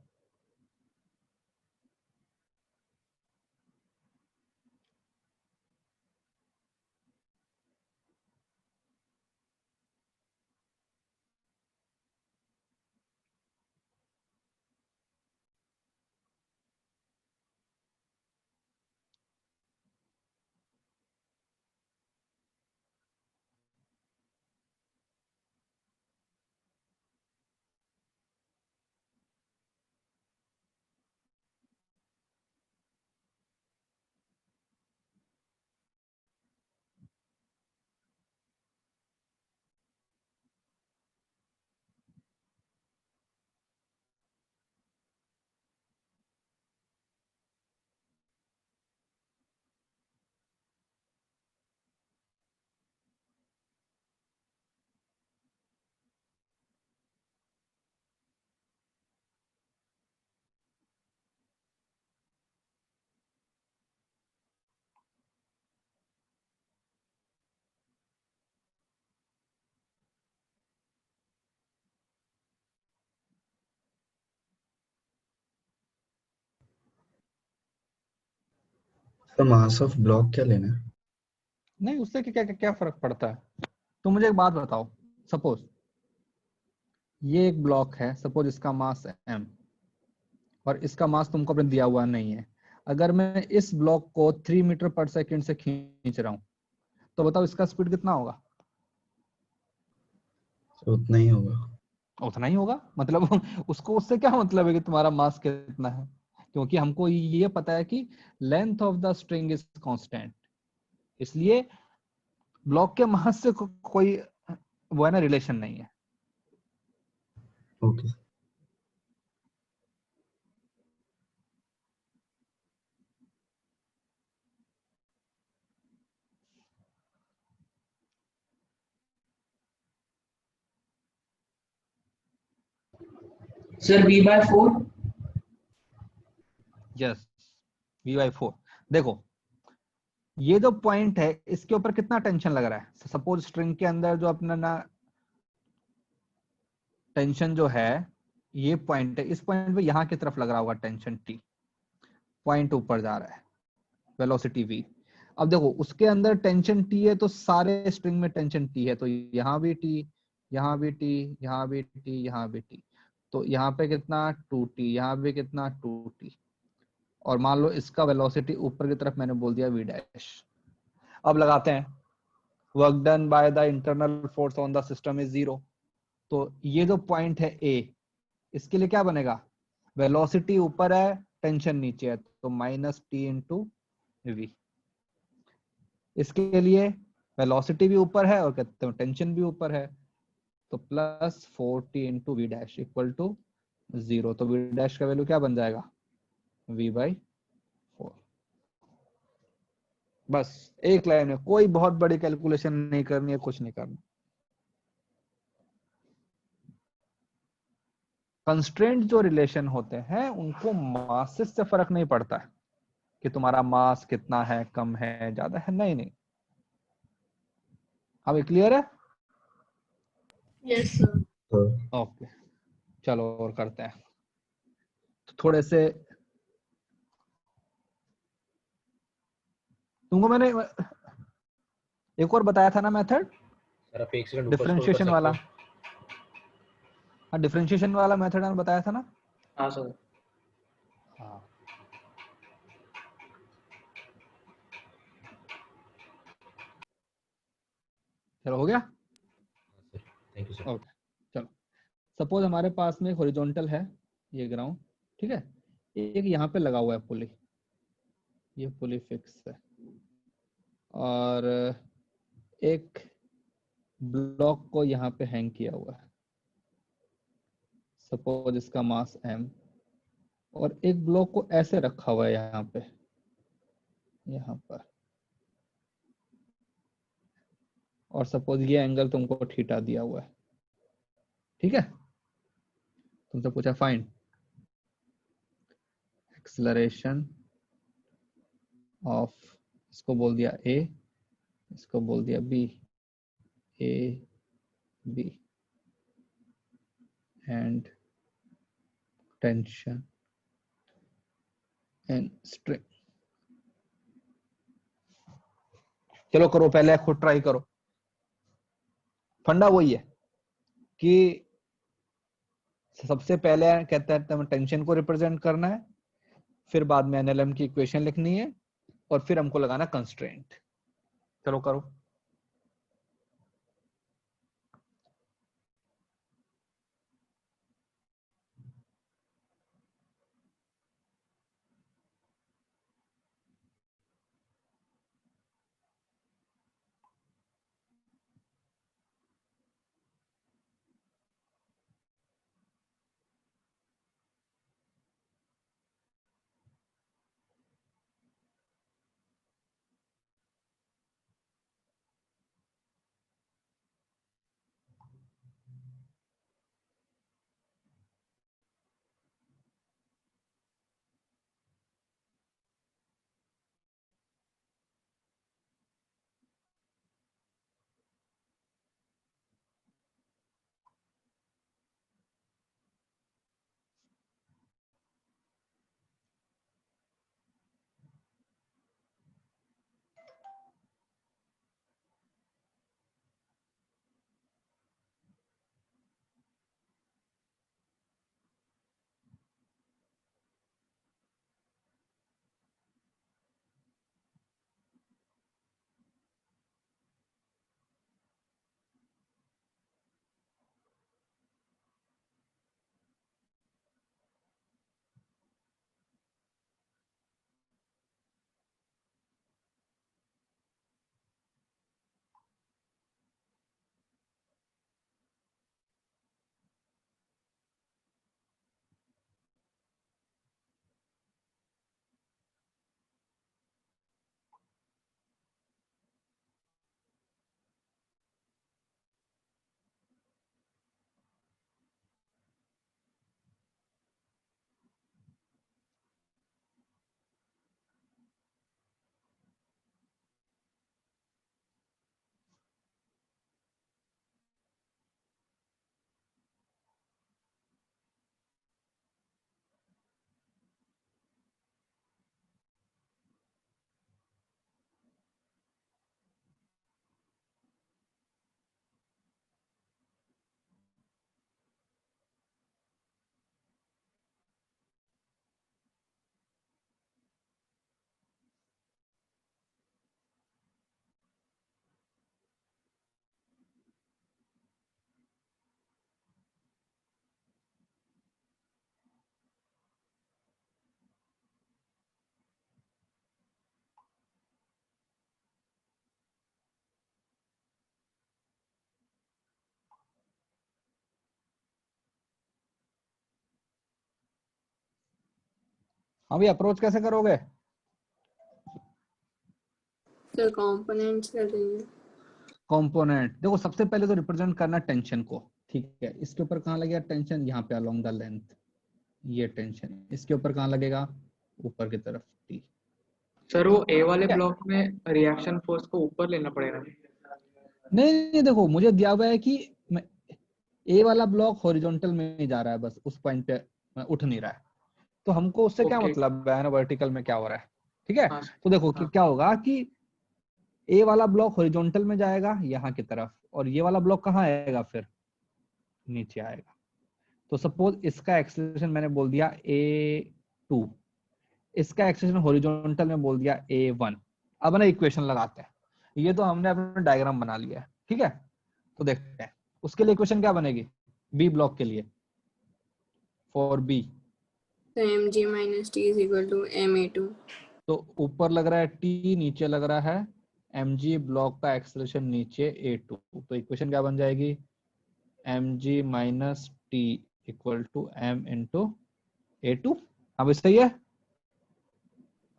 तो मास ऑफ ब्लॉक क्या लेना है? नहीं, उससे क्या क्या क्या फर्क पड़ता है? तो मुझे एक बात बताओ, सपोज ये एक ब्लॉक है, सपोज इसका मास m और इसका मास तुमको अपने दिया हुआ नहीं है, अगर मैं इस ब्लॉक को 3 मीटर पर सेकंड से खींच रहा हूं, तो बताओ इसका स्पीड कितना होगा? तो उतना ही होगा। उतना ही होगा, मतलब उसको उससे क्या मतलब है कि तुम्हारा मास कितना है, क्योंकि हमको ये पता है कि length of the string is constant, इसलिए ब्लॉक के मास से कोई वो है ना रिलेशन नहीं है। Okay. Sir, V/4. Yes, V/4। देखो ये जो पॉइंट है इसके ऊपर कितना टेंशन लग रहा है। सपोज स्ट्रिंग के अंदर जो अपना ना टेंशन जो है, ये पॉइंट है, इस पॉइंट पे यहाँ की तरफ लग रहा होगा टेंशन T, पॉइंट ऊपर जा रहा है, वेलोसिटी V। अब देखो उसके अंदर टेंशन T है तो सारे स्ट्रिंग में टेंशन T है, तो यहाँ भी T, यहाँ भी T, यहाँ भी T, यहाँ भी T, तो यहाँ पे कितना 2T, यहाँ भी कितना 2T। और मान लो इसका वेलोसिटी ऊपर की तरफ मैंने बोल दिया V डैश। अब लगाते हैं, work done by the internal force on the system is 0। तो ये जो पॉइंट है A, इसके लिए क्या बनेगा, वेलोसिटी ऊपर है टेंशन नीचे है, तो -T इंटू V। इसके लिए वेलोसिटी भी ऊपर है और कहते हैं टेंशन भी ऊपर है, तो +4T into V dash equal to 0। तो V डैश का वैल्यू क्या बन जाएगा, V/4। बस एक लाइन में, कोई बहुत बड़ी कैलकुलेशन नहीं करनी है, कुछ नहीं करना। कंस्ट्रेंट जो रिलेशन होते हैं उनको मासेस से फर्क नहीं पड़ता है कि तुम्हारा मास कितना है, कम है, ज्यादा है, नहीं नहीं। अब क्लियर है? Yes, sir. तो ओके, चलो और करते हैं। तो थोड़े से तुमको मैंने एक और बताया था ना मेथड, सर आप एक सेकंड ऊपर स्क्रॉल कर डिफरेंशिएशन सकते वाला। हो? हाँ, डिफरेंशिएशन वाला मेथड मैंने बताया था ना। हाँ सर। हाँ, चलो हो गया। Thank you sir. ओके, चलो सपोज हमारे पास में एक हॉरिजॉन्टल है, ये ग्राउंड, ठीक है, एक यहाँ पे लगा हुआ है पुली, ये पुली फिक्स है, और एक ब्लॉक को यहाँ पे हैंग किया हुआ है, सपोज इसका मास m, और एक ब्लॉक को ऐसे रखा हुआ है यहाँ पे, यहाँ पर, और सपोज ये एंगल तुमको थीटा दिया हुआ है, ठीक है। तुमसे पूछा फाइंड एक्सेलरेशन ऑफ, इसको बोल दिया a, इसको बोल दिया b, a b, and tension and strain. चलो करो, पहले खुद ट्राई करो। फंडा वही है कि सबसे पहले कहते हैं टेंशन को रिप्रेजेंट करना है, फिर बाद में एनएलएम की इक्वेशन लिखनी है, और फिर हमको लगाना कंस्ट्रेंट। चलो करो। हाँ भाई, अप्रोच कैसे करोगे? सर कंपोनेंट्स कर देंगे। कंपोनेंट देखो, सबसे पहले तो रिप्रेजेंट करना टेंशन को, ठीक है। इसके ऊपर कहाँ लगेगा टेंशन? यहाँ पे अलोंग द लेंथ, ये टेंशन। इसके ऊपर कहाँ लगेगा? ऊपर की तरफ टी। सर वो ए वाले ठीक है। ब्लॉक में रिएक्शन फोर्स को ऊपर लेना पड़ेगा। नहीं नहीं, देखो मुझे दिया हुआ है कि ए वाला ब्लॉक हॉरिजॉन्टल में ही जा रहा है, बस उस पॉइंट पे उठ नहीं रहा है। तो हमको उससे क्या ओके। मतलब है ना, वर्टिकल में क्या हो रहा है, ठीक है। हाँ तो देखो कि हाँ क्या होगा कि ए वाला ब्लॉक हॉरिजॉन्टल में जाएगा यहाँ की तरफ, और ये वाला ब्लॉक कहाँ आएगा फिर? नीचे आएगा। तो सपोज इसका एक्सेलरेशन मैंने बोल दिया a2, इसका एक्सेलरेशन हॉरिजॉन्टल में बोल दिया a1। अब ना इक्वेशन लगाते हैं। ये तो हमने अपना डायग्राम बना लिया है, ठीक है। तो देखते हैं उसके लिए इक्वेशन क्या बनेगी बी ब्लॉक के लिए, फॉर बी। तो mg minus t is equal to ma2। तो ऊपर लग रहा है टी, नीचे लग रहा है mg, ब्लॉक का एक्सेलरेशन नीचे a2। तो इक्वेशन क्या बन जाएगी? mg minus T equal to m into a2। अब सही है।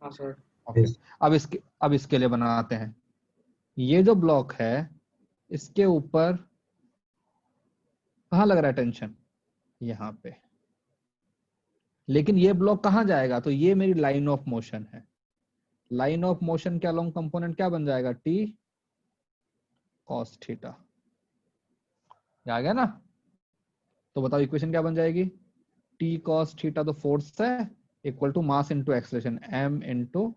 हाँ सर। ओके। Yes. अब इसके लिए बनाते हैं। ये जो ब्लॉक है इसके ऊपर कहाँ लग रहा है टेंशन? यहाँ पे। लेकिन ये ब्लॉक कहाँ जाएगा? तो ये मेरी लाइन ऑफ मोशन है। लाइन ऑफ मोशन के अलोंग कंपोनेंट क्या बन जाएगा? T cos theta. आ गया ना? तो बताओ इक्वेशन क्या बन जाएगी? टी कॉस थीटा तो फोर्स है, equal to mass into acceleration m into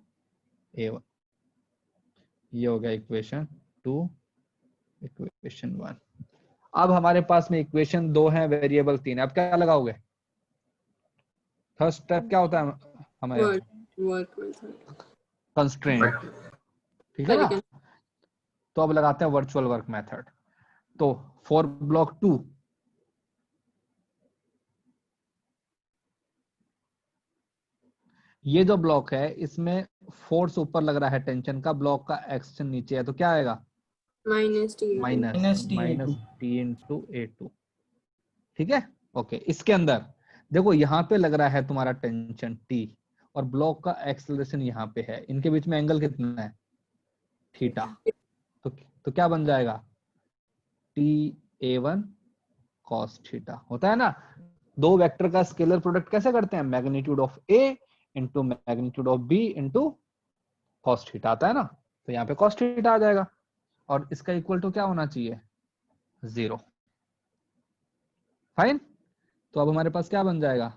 a1। ये हो गया इक्वेशन 2, इक्वेशन 1। अब हमारे पास में इक्वेशन 2 है, वेरिएबल 3 है। अब क्या लगाओगे? फर्स्ट स्टेप क्या होता है हमारे? Work method. कंस्ट्रेंट, ठीक है ना। Sorry, तो अब लगाते हैं वर्चुअल वर्क मेथड। तो फॉर ब्लॉक 2, ये जो ब्लॉक है इसमें फोर्स ऊपर लग रहा है टेंशन का, ब्लॉक का एक्शन नीचे है, तो क्या आएगा? minus t। Minus T into a2, ठीक है। ओके। इसके अंदर देखो यहाँ पे लग रहा है तुम्हारा टेंशन T, और ब्लॉक का एक्सेलरेशन यहाँ पे है। इनके बीच में एंगल कितना है? थीटा। तो क्या बन जाएगा? ta1 cos theta. होता है ना। दो वेक्टर का स्केलर प्रोडक्ट कैसे करते हैं? Magnitude of a into magnitude of b into cos theta आता है ना। तो यहाँ पे कॉस थीटा आ जाएगा, और इसका इक्वल टू क्या होना चाहिए? 0। फाइन। तो अब हमारे पास क्या बन जाएगा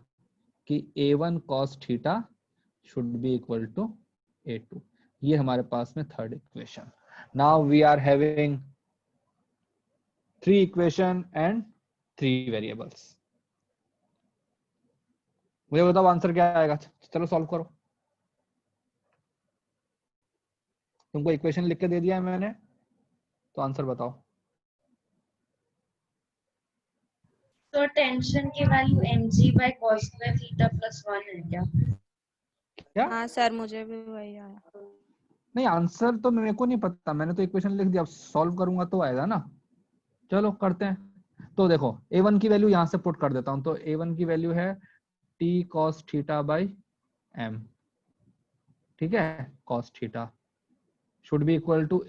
कि a1 cos theta should be equal to a2। ये हमारे पास में third equation. Now we are having 3 equation and 3 variables. मुझे बताओ आंसर क्या आएगा? चलो सॉल्व करो। तुमको इक्वेशन लिख के दे दिया है मैंने, तो आंसर बताओ। तो टेंशन की value mg by cos square theta plus 1 है क्या? क्या? हाँ सर, मुझे भी वही आया। नहीं, आंसर तो मेरे को नहीं पता, मैंने तो इक्वेशन लिख दिया। अब सॉल्व करूंगा तो आएगा ना। चलो करते हैं। तो देखो a1 की वैल्यू यहां से पुट कर देता हूं। तो a1 की वैल्यू है t cos theta by m, ठीक है। cos theta should be equal to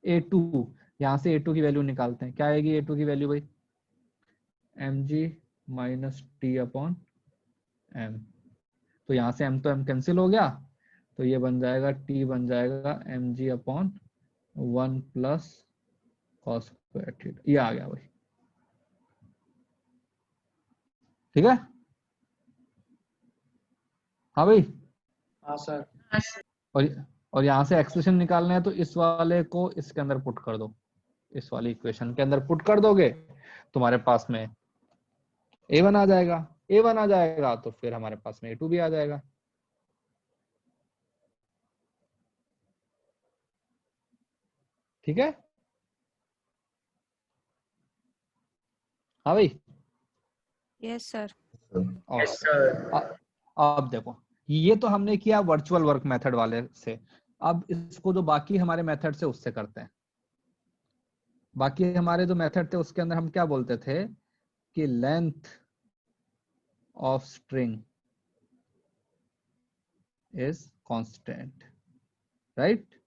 a2। यहां से a2 की वैल्यू निकालते हैं। क्या आएगी a2 की वैल्यू भाई? mg minus T upon m। तो यहाँ से m तो m कैंसिल हो गया, तो ये बन जाएगा t बन जाएगा mg upon 1 plus cos square theta. ये आ गया भाई, ठीक है। हाँ भाई। हाँ सर। और यहाँ से एक्सप्रेशन निकालना है, तो इस वाले को इसके अंदर पुट कर दो। इस वाली इक्वेशन के अंदर पुट कर दोगे, तुम्हारे पास में a1 आ जाएगा। a1 आ जाएगा तो फिर हमारे पास में a2 भी आ जाएगा। ठीक है। हाँ भाई। Yes sir. और अब देखो, ये तो हमने किया वर्चुअल वर्क मेथड वाले से। अब इसको जो बाकी हमारे मेथड से उससे करते हैं। बाकी हमारे जो मेथड थे उसके अंदर हम क्या बोलते थे कि length of string is constant, right.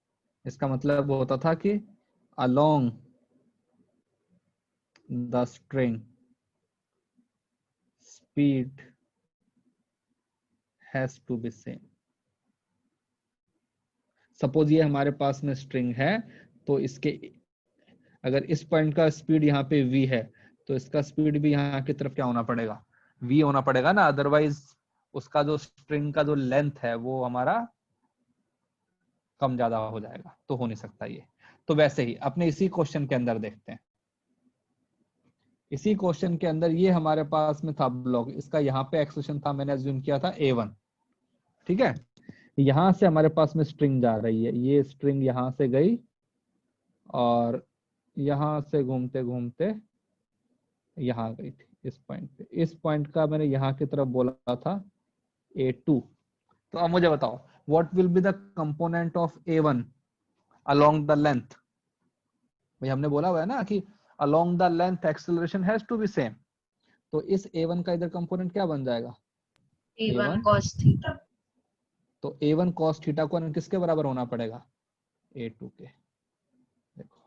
इसका मतलब होता था कि along the string speed has to be same. Suppose ये हमारे पास में स्ट्रिंग है, तो इसके अगर इस पॉइंट का स्पीड यहाँ पे v है, तो इसका स्पीड भी यहाँ की तरफ क्या होना पड़ेगा, v होना पड़ेगा ना, अदरवाइज उसका जो स्ट्रिंग का जो लेंथ है वो हमारा कम ज्यादा हो जाएगा, तो हो नहीं सकता ये। तो वैसे ही अपने इसी क्वेश्चन के अंदर देखते हैं, इसी क्वेश्चन के अंदर ये हमारे पास में था ब्लॉक, इसका यहाँ पे एक्सप्रेशन था, मैंने अज्यूम किया था a1, ठीक है। यहां से हमारे पास में स्ट्रिंग जा रही है, ये स्ट्रिंग यहां से गई और यहां से घूमते घूमते यहां गई थी इस पॉइंट पे। इस पॉइंट का मैंने यहाँ की तरफ बोला था a2। तो अब मुझे बताओ what will be the component of a1 along the length. भाई हमने बोला हुआ है ना कि along the length acceleration has to be same, तो इस a1 का इधर कंपोनेंट क्या बन जाएगा, A1 cos थीटा। तो a1 cos थीटा को किसके बराबर होना पड़ेगा, a2 के। देखो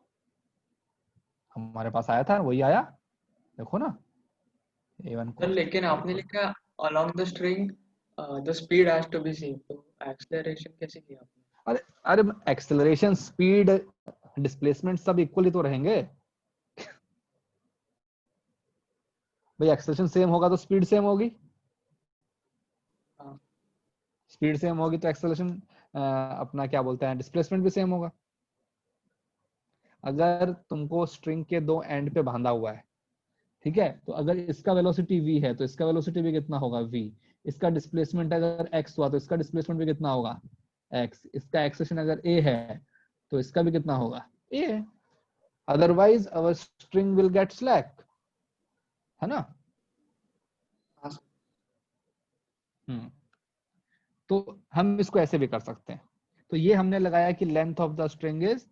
हमारे पास आया था, वही आया, देखो ना a1 सर cos। लेकिन आपने लिखा along the string the speed has to be same, तो acceleration कैसे किया आपने? अरे अरे एक्सेलरेशन, स्पीड, डिस्प्लेसमेंट सब इक्वल ही तो रहेंगे भाई। एक्सेलरेशन सेम होगा तो स्पीड सेम होगी, हाँ। स्पीड सेम होगी तो एक्सेलरेशन अपना क्या बोलते हैं डिस्प्लेसमेंट भी सेम होगा। अगर तुमको स्ट्रिंग के दो एंड पे बांधा हुआ है, ठीक है, तो अगर इसका वेलोसिटी v है तो इसका वेलोसिटी भी कितना होगा v। इसका डिस्प्लेसमेंट अगर x हुआ तो इसका डिस्प्लेसमेंट भी कितना होगा x। इसका एक्सेलरेशन अगर a है तो इसका भी कितना होगा a है, otherwise our string will get slack, है ना। हाँ। तो हम इसको ऐसे भी कर सकते हैं। तो ये हमने लगाया कि length of the string is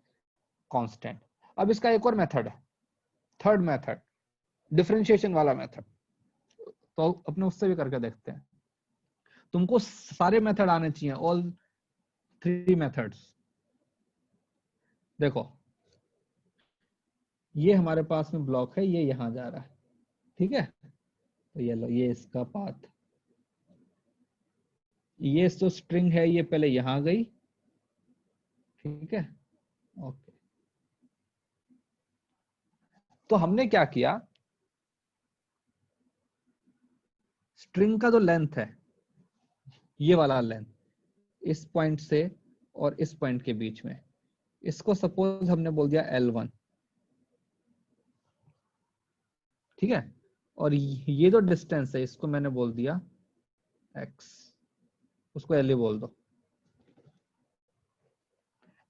constant. अब इसका एक और मेथड है, थर्ड मेथड, डिफरेंशिएशन वाला मेथड, तो अपने उससे भी करके देखते हैं। तुमको सारे मेथड आने चाहिए, ऑल 3 मेथड्स। देखो ये हमारे पास में ब्लॉक है, ये यहां जा रहा है, ठीक है, तो ये लो, ये इसका पाथ, ये जो स्ट्रिंग है ये पहले यहां गई, ठीक है, ओके। तो हमने क्या किया, स्ट्रिंग का जो लेंथ है, ये वाला लेंथ इस पॉइंट से और इस पॉइंट के बीच में, इसको सपोज हमने बोल दिया L1, ठीक है, और ये जो डिस्टेंस है इसको मैंने बोल दिया x, उसको L बोल दो।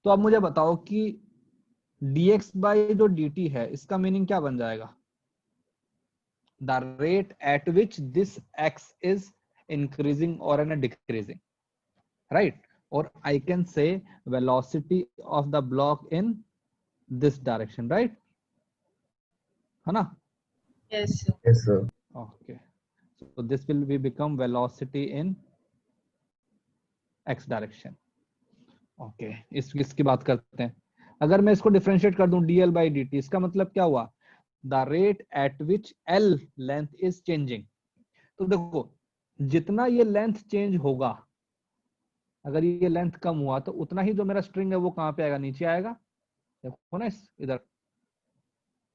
तो अब मुझे बताओ कि dx बाई जो dt है इसका मीनिंग क्या बन जाएगा, the rate at which this x is increasing और एन डिक्रीजिंग, राइट। और I can say velocity of the block in this direction, right, है ना। Yes, sir. Yes, sir. Okay, so this will be become velocity in x direction. Okay, इसकी बात करते हैं। अगर मैं इसको डिफरेंशिएट कर दूं dl by dt, इसका मतलब क्या हुआ, the rate at which l length is changing। तो देखो जितना ये लेंथ चेंज होगा, अगर ये लेंथ कम हुआ तो उतना ही जो मेरा स्ट्रिंग है वो कहाँ पे आएगा, नीचे आएगा। देखो ना इधर,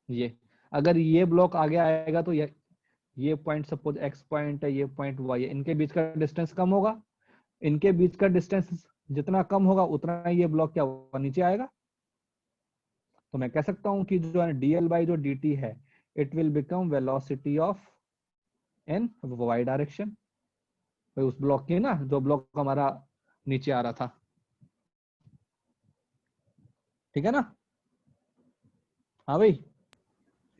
ये अगर ये ब्लॉक आगे आएगा तो ये पॉइंट सपोज x पॉइंट है, ये पॉइंट y है, इनके बीच का डिस्टेंस कम होगा, इनके बीच का डिस्टेंस जितना कम होगा उतना ही ये ब्लॉक क्या होगा, नीचे आएगा। तो मैं कह सकता हूं कि जो dl बाई जो dt है, it will become velocity of in y direction, भाई उस ब्लॉक की ना, जो ब्लॉक हमारा नीचे आ रहा था, ठीक है ना। हाँ भाई,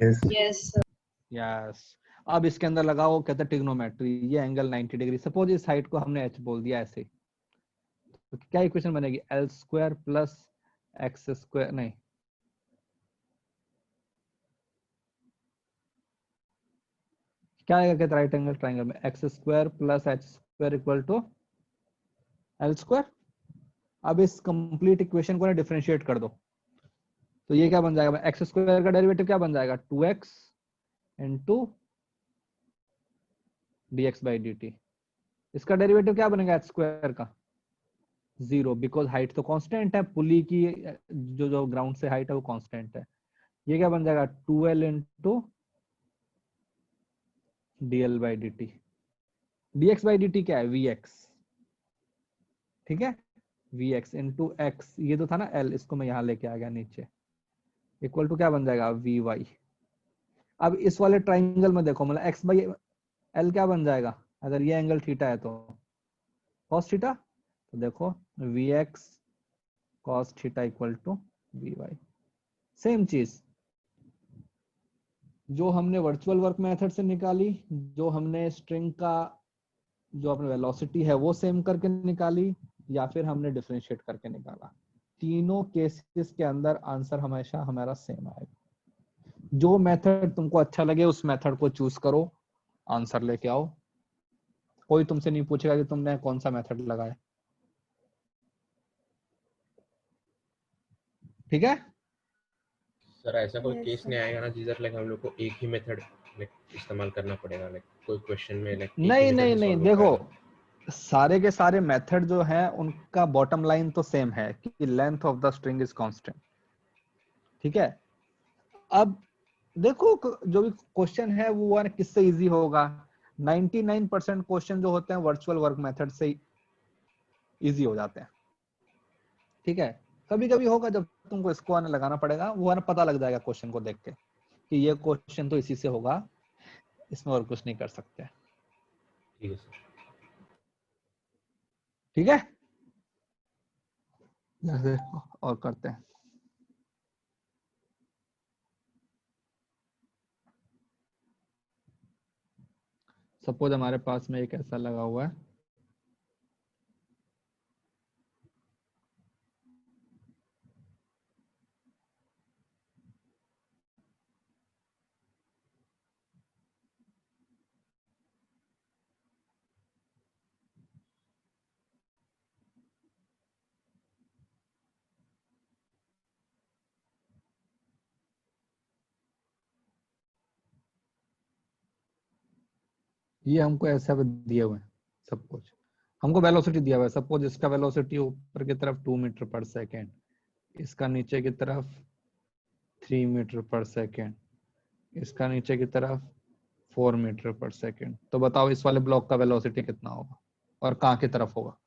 Yes. Yes, sir. यस। अब इसके अंदर लगाओ, कहते हैं ट्रिग्नोमेट्री, ये एंगल 90 डिग्री, सपोज इस साइड को हमने h बोल दिया ऐसे, तो क्या इक्वेशन बनेगी, l square plus X square, नहीं क्या आएगा, कहते राइट एंगल ट्राइंगल में x square plus h square equal to L square. अब इस कंप्लीट इक्वेशन को ना डिफरेंशिएट कर दो, तो ये क्या बन जाएगा, एक्स स्क्वायर का डेरिवेटिव क्या बन जाएगा, 2x into dx by dt। इसका डेरिवेटिव क्या बनेगा एच स्क्वायर का, 0, बिकॉज हाइट तो कांस्टेंट है, पुली की जो जो ग्राउंड से हाइट है वो कांस्टेंट है। ये क्या बन जाएगा 2l into dl by dt। dx by dt क्या है, vx, ठीक है, vx इंटू x, ये तो था ना l, इसको मैं यहाँ लेके आ गया नीचे, इक्वल टू क्या बन जाएगा vy। अब इस वाले ट्राइंगल में देखो, मतलब x बाई l क्या बन जाएगा, अगर ये एंगल थीटा है तो cos थीटा, तो देखो vx cos theta equal to vy। Same चीज जो हमने वर्चुअल वर्क मेथड से निकाली, जो हमने स्ट्रिंग का जो अपने वेलोसिटी है वो सेम करके निकाली, या फिर हमने डिफरेंशिएट करके निकाला, तीनों केसेस के अंदर आंसर हमेशा हमारा सेम आएगा। जो मेथड तुमको अच्छा लगे उस मेथड को चूज करो, आंसर लेके आओ। कोई तुमसे नहीं पूछेगा कि तुमने कौन सा मेथड लगाया, ठीक है। सर ऐसा कोई Yes, केस sir. नहीं आएगा ना जिधर लाइक हम लोग को एक ही मेथड इस्तेमाल करना पड़ेगा, लाइक कोई क्वेश्चन में लाइक एक ही नहीं मेथड नहीं से नहीं, सॉल्व हो देखो पाएगा। सारे के सारे मेथड जो है उनका बॉटम लाइन तो सेम है कि length of the string is constant, ठीक है। अब देखो जो भी क्वेश्चन है वो है किससे इजी होगा, 99% क्वेश्चन जो होते हैं वर्चुअल वर्क मेथड से इजी हो जाते हैं, ठीक है। कभी कभी होगा जब तुमको इसको आने लगाना पड़ेगा, वो है ना पता लग जाएगा क्वेश्चन को देख के कि ये क्वेश्चन तो इसी से होगा, इसमें और कुछ नहीं कर सकते, ठीक है सर। ठीक है। जैसे और करते हैं, सपोज हमारे पास में एक ऐसा लगा हुआ है, ये हमको ऐसा दिए हुए हैं सब कुछ, हमको वेलोसिटी दिया हुआ है, सपोज इसका वेलोसिटी ऊपर की तरफ 2 मीटर पर सेकेंड, इसका नीचे की तरफ 3 मीटर पर सेकेंड, इसका नीचे की तरफ 4 मीटर पर सेकेंड। तो बताओ इस वाले ब्लॉक का वेलोसिटी कितना होगा और कहाँ की तरफ होगा।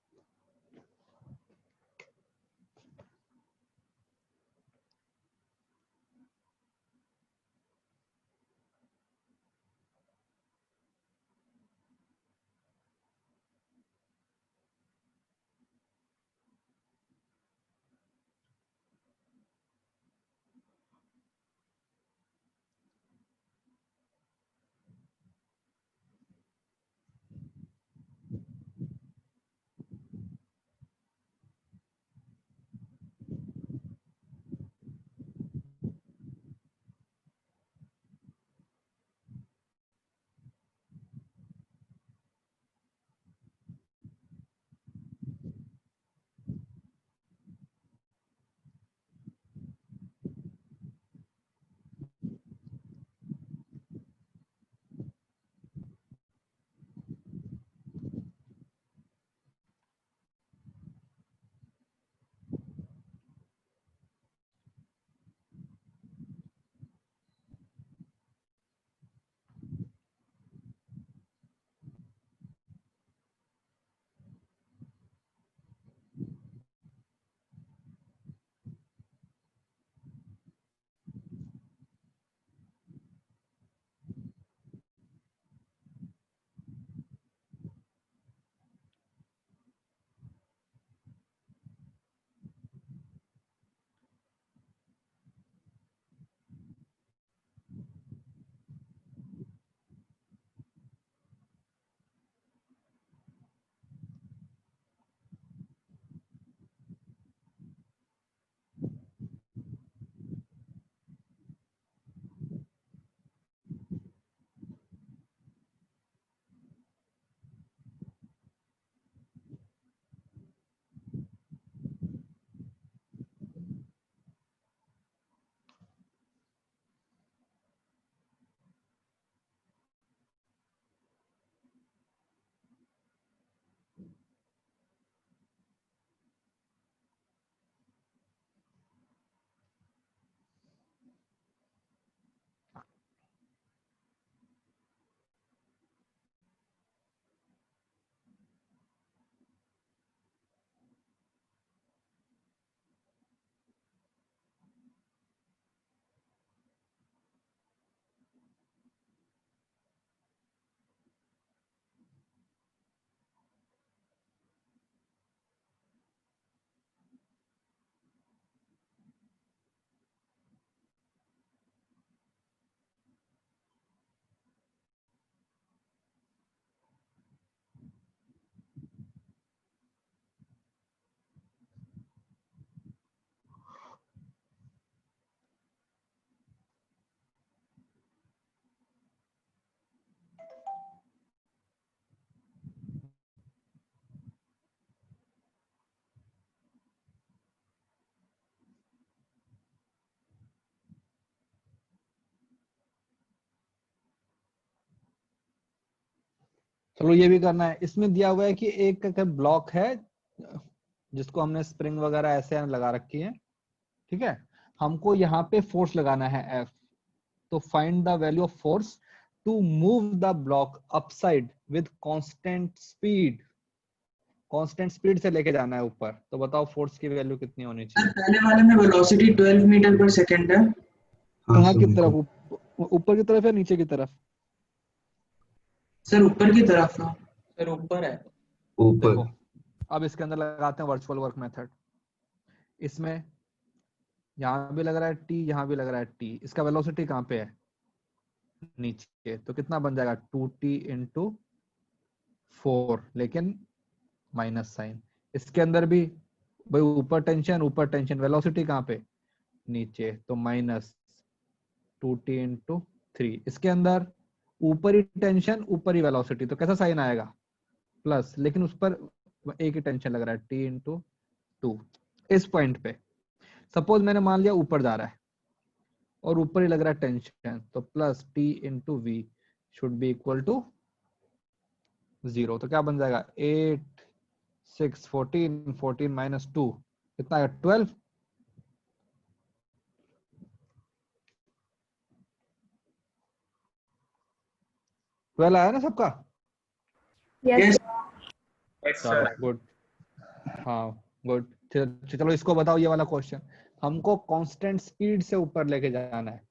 चलो ये भी करना है। इसमें दिया हुआ है कि एक ब्लॉक है जिसको हमने स्प्रिंग वगैरह ऐसे लगा रखी है, ठीक है। हमको यहाँ पे फोर्स लगाना है F, तो find the value of force to move the block upside with constant speed. Constant speed से लेके जाना है ऊपर, तो बताओ फोर्स की वैल्यू कितनी होनी सर चाहिए। पहले वाले में वेलोसिटी 12 मीटर पर सेकंड है। हाँ कहाँ सर की मेरे तरफ, को ऊपर की तरफ या नीचे की तरफ? सर ऊपर की तरफ है। सर ऊपर है। ऊपर। देखो अब इसके अंदर लगाते हैं वर्चुअल वर्क मेथड। इसमें यहाँ भी लग रहा है टी, यहाँ भी लग रहा है टी, इसका वेलोसिटी कहाँ पे है? नीचे। तो कितना बन जाएगा 2t इंटू 4, लेकिन माइनस साइन। इसके अंदर भी भाई ऊपर टेंशन, वेलोसिटी कहाँ पे? नीचे, तो माइनस 2t इंटू 3। इसके अंदर ऊपर ही टेंशन ऊपर ही वेलोसिटी, तो कैसा साइन आएगा? प्लस, लेकिन उस पर एक ही टेंशन लग रहा है t इंटू 2। इस पॉइंट पे सपोज मैंने मान लिया ऊपर जा रहा है और ऊपर ही लग रहा है टेंशन, तो plus t into V should be equal to 0। तो क्या बन जाएगा 8 6 14 14 माइनस 2 कितना है 12। ट्वेल्व आया ना सबका? यस चलो गुड, हाँ गुड। चलो इसको बताओ, ये वाला क्वेश्चन हमको कांस्टेंट स्पीड से ऊपर लेके जाना है।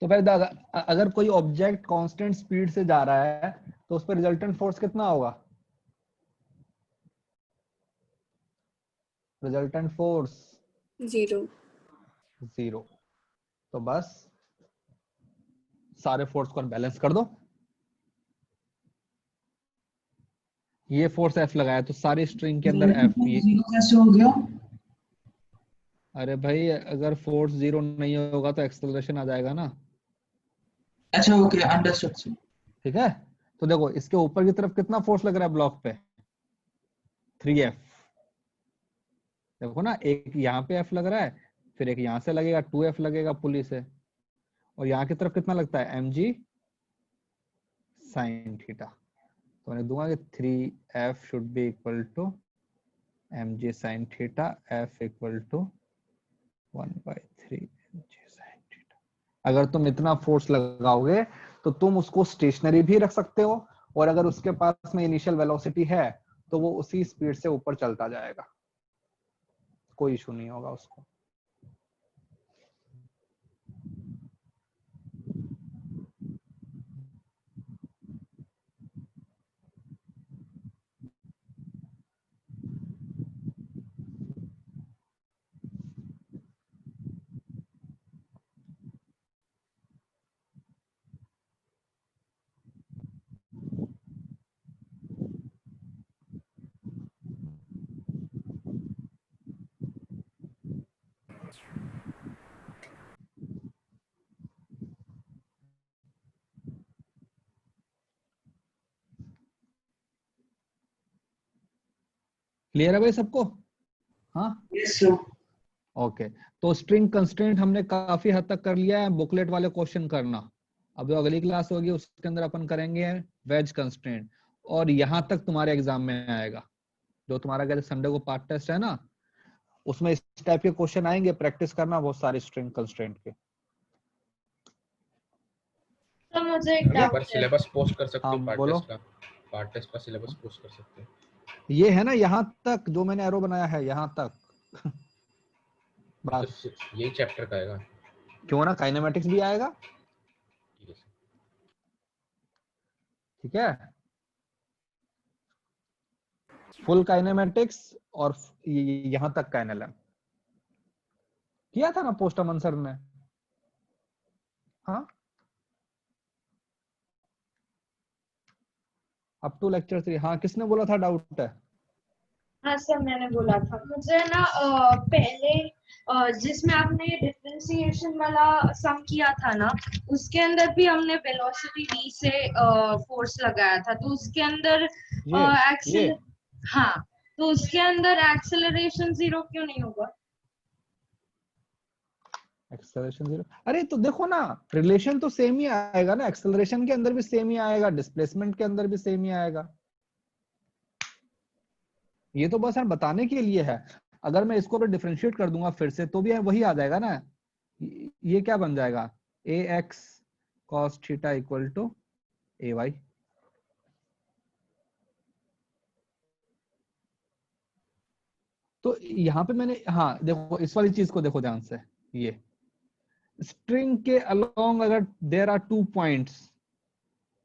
तो फिर अगर कोई ऑब्जेक्ट कांस्टेंट स्पीड से जा रहा है तो उस पर रिजल्टेंट फोर्स कितना होगा? Resultant force 0। 0। तो बस सारे फोर्स को बैलेंस कर दो। ये फोर्स F लगाया तो सारी स्ट्रिंग के अंदर F, ये जीरो कैसे हो गया? अरे भाई अगर फोर्स 0 नहीं होगा तो एक्सेलरेशन आ जाएगा ना। अच्छा ओके अंडरस्टूड सर। ठीक है, तो देखो इसके ऊपर की तरफ कितना फोर्स लग रहा है ब्लॉक पे? 3F। देखो ना, एक यहाँ पे F लग रहा है, फिर एक यहाँ से लगेगा 2F लगेगा पुली से, और यहाँ की तरफ कितना लगता है mg साइन थीटा। तो मैं दूंगा कि 3F should be equal to mg sine theta, F equal to 1/3 mg sine theta. अगर तुम इतना फोर्स लगाओगे तो तुम उसको स्टेशनरी भी रख सकते हो, और अगर उसके पास में इनिशियल वेलोसिटी है तो वो उसी स्पीड से ऊपर चलता जाएगा, कोई इशू नहीं होगा उसको। क्लियर है भाई सबको? हाँ यस सर। ओके। तो स्ट्रिंग कंस्ट्रेंट हमने काफी हद तक कर लिया है, बुकलेट वाले क्वेश्चन करना। अब जो अगली क्लास होगी उसके अंदर अपन करेंगे वेज कंस्ट्रेंट, और यहां तक तुम्हारे एग्जाम में आएगा। जो तुम्हारा क्या संडे को पार्ट टेस्ट है ना, उसमें इस टाइप के क्वेश्चन आएंगे, प्रैक्टिस करना बहुत सारे स्ट्रिंग कंस्ट्रेंट के। तो मुझे एक एक डाउट बार है। सिलेबस पोस्ट कर सकते हाँ, हो बोलो। पार्ट टेस्ट का सिलेबस पोस्ट कर सकते हो। ये है ना यहाँ तक जो मैंने एरो बनाया है यहाँ तक बस। तो यही चैप्टर का आएगा। क्यों ना, काइनेमेटिक्स भी आएगा। ठीक है सर। ठीक है, फुल काइनेमेटिक्स और यहाँ तक का एनएलएम किया था ना पोस्ट अमन सर ने। हाँ, अप टू लेक्चर 3। हाँ, किसने बोला था डाउट है? हाँ सर, मैंने बोला था मुझे ना पहले जिसमें आपने डिफरेंशिएशन वाला सम किया था ना, उसके अंदर भी हमने वेलोसिटी v से फोर्स लगाया था, तो उसके अंदर ये हाँ, तो उसके अंदर एक्सेलरेशन 0 क्यों नहीं होगा? एक्सेलरेशन 0। अरे तो देखो ना, रिलेशन तो सेम ही आएगा ना, एक्सेलरेशन के अंदर भी सेम ही आएगा, डिस्प्लेसमेंट के अंदर भी सेम ही आएगा। ये तो बस यार बताने के लिए है। अगर मैं इसको डिफरेंशिएट कर दूंगा फिर से तो भी वही आ जाएगा ना। ये क्या बन जाएगा, ax cos theta equal to ay। तो यहाँ पे मैंने, हाँ देखो इस वाली चीज को देखो ध्यान से। ये स्ट्रिंग के अलोंग अगर देयर आर 2 पॉइंट्स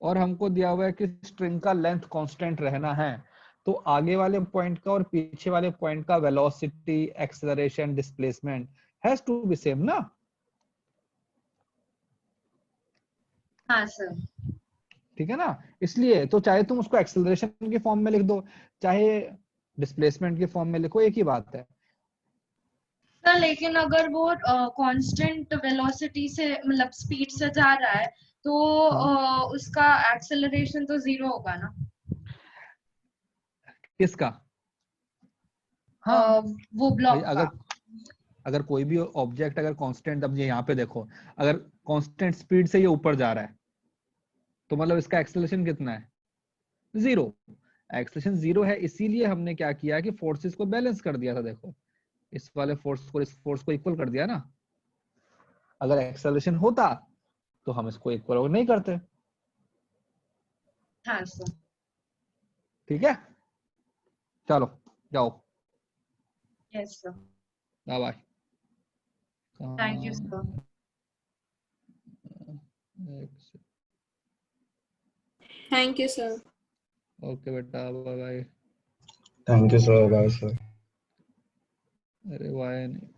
और हमको दिया हुआ है कि स्ट्रिंग का लेंथ कांस्टेंट रहना है, तो आगे वाले पॉइंट का और पीछे वाले पॉइंट का velocity, acceleration, displacement has to be same ना। हाँ सर। ठीक है ना, इसलिए तो चाहे तुम उसको एक्सेलरेशन के फॉर्म में लिख दो चाहे डिस्प्लेसमेंट के फॉर्म में लिखो, एक ही बात है। सर लेकिन अगर वो कांस्टेंट वेलोसिटी से मतलब स्पीड से जा रहा है तो उसका एक्सेलरेशन तो 0 होगा ना? किसका? हाँ वो भाई, ब्लॉक का। अगर कोई भी ऑब्जेक्ट अगर कांस्टेंट, अब ये यहाँ पे देखो, अगर कांस्टेंट स्पीड से ये ऊपर जा रहा है तो मतलब इसका एक्सेलरेशन कितना है? 0। एक्सेलरेशन 0 है, इसीलिए हमने क्या किया कि फोर्सेस को बैलेंस कर दिया था। देखो इस वाले फोर्स को इस फोर्स को इक्वल कर दिया ना। अगर एक्सेलरेशन होता तो हम इसको इक्वल नहीं करते। हाँ सर। ठीक है, चलो जाओ, yes sir. Bye bye. Thank you sir. Thank you, sir. Okay बेटा, bye bye. Thank you sir, bye sir. अरे वाई नहीं।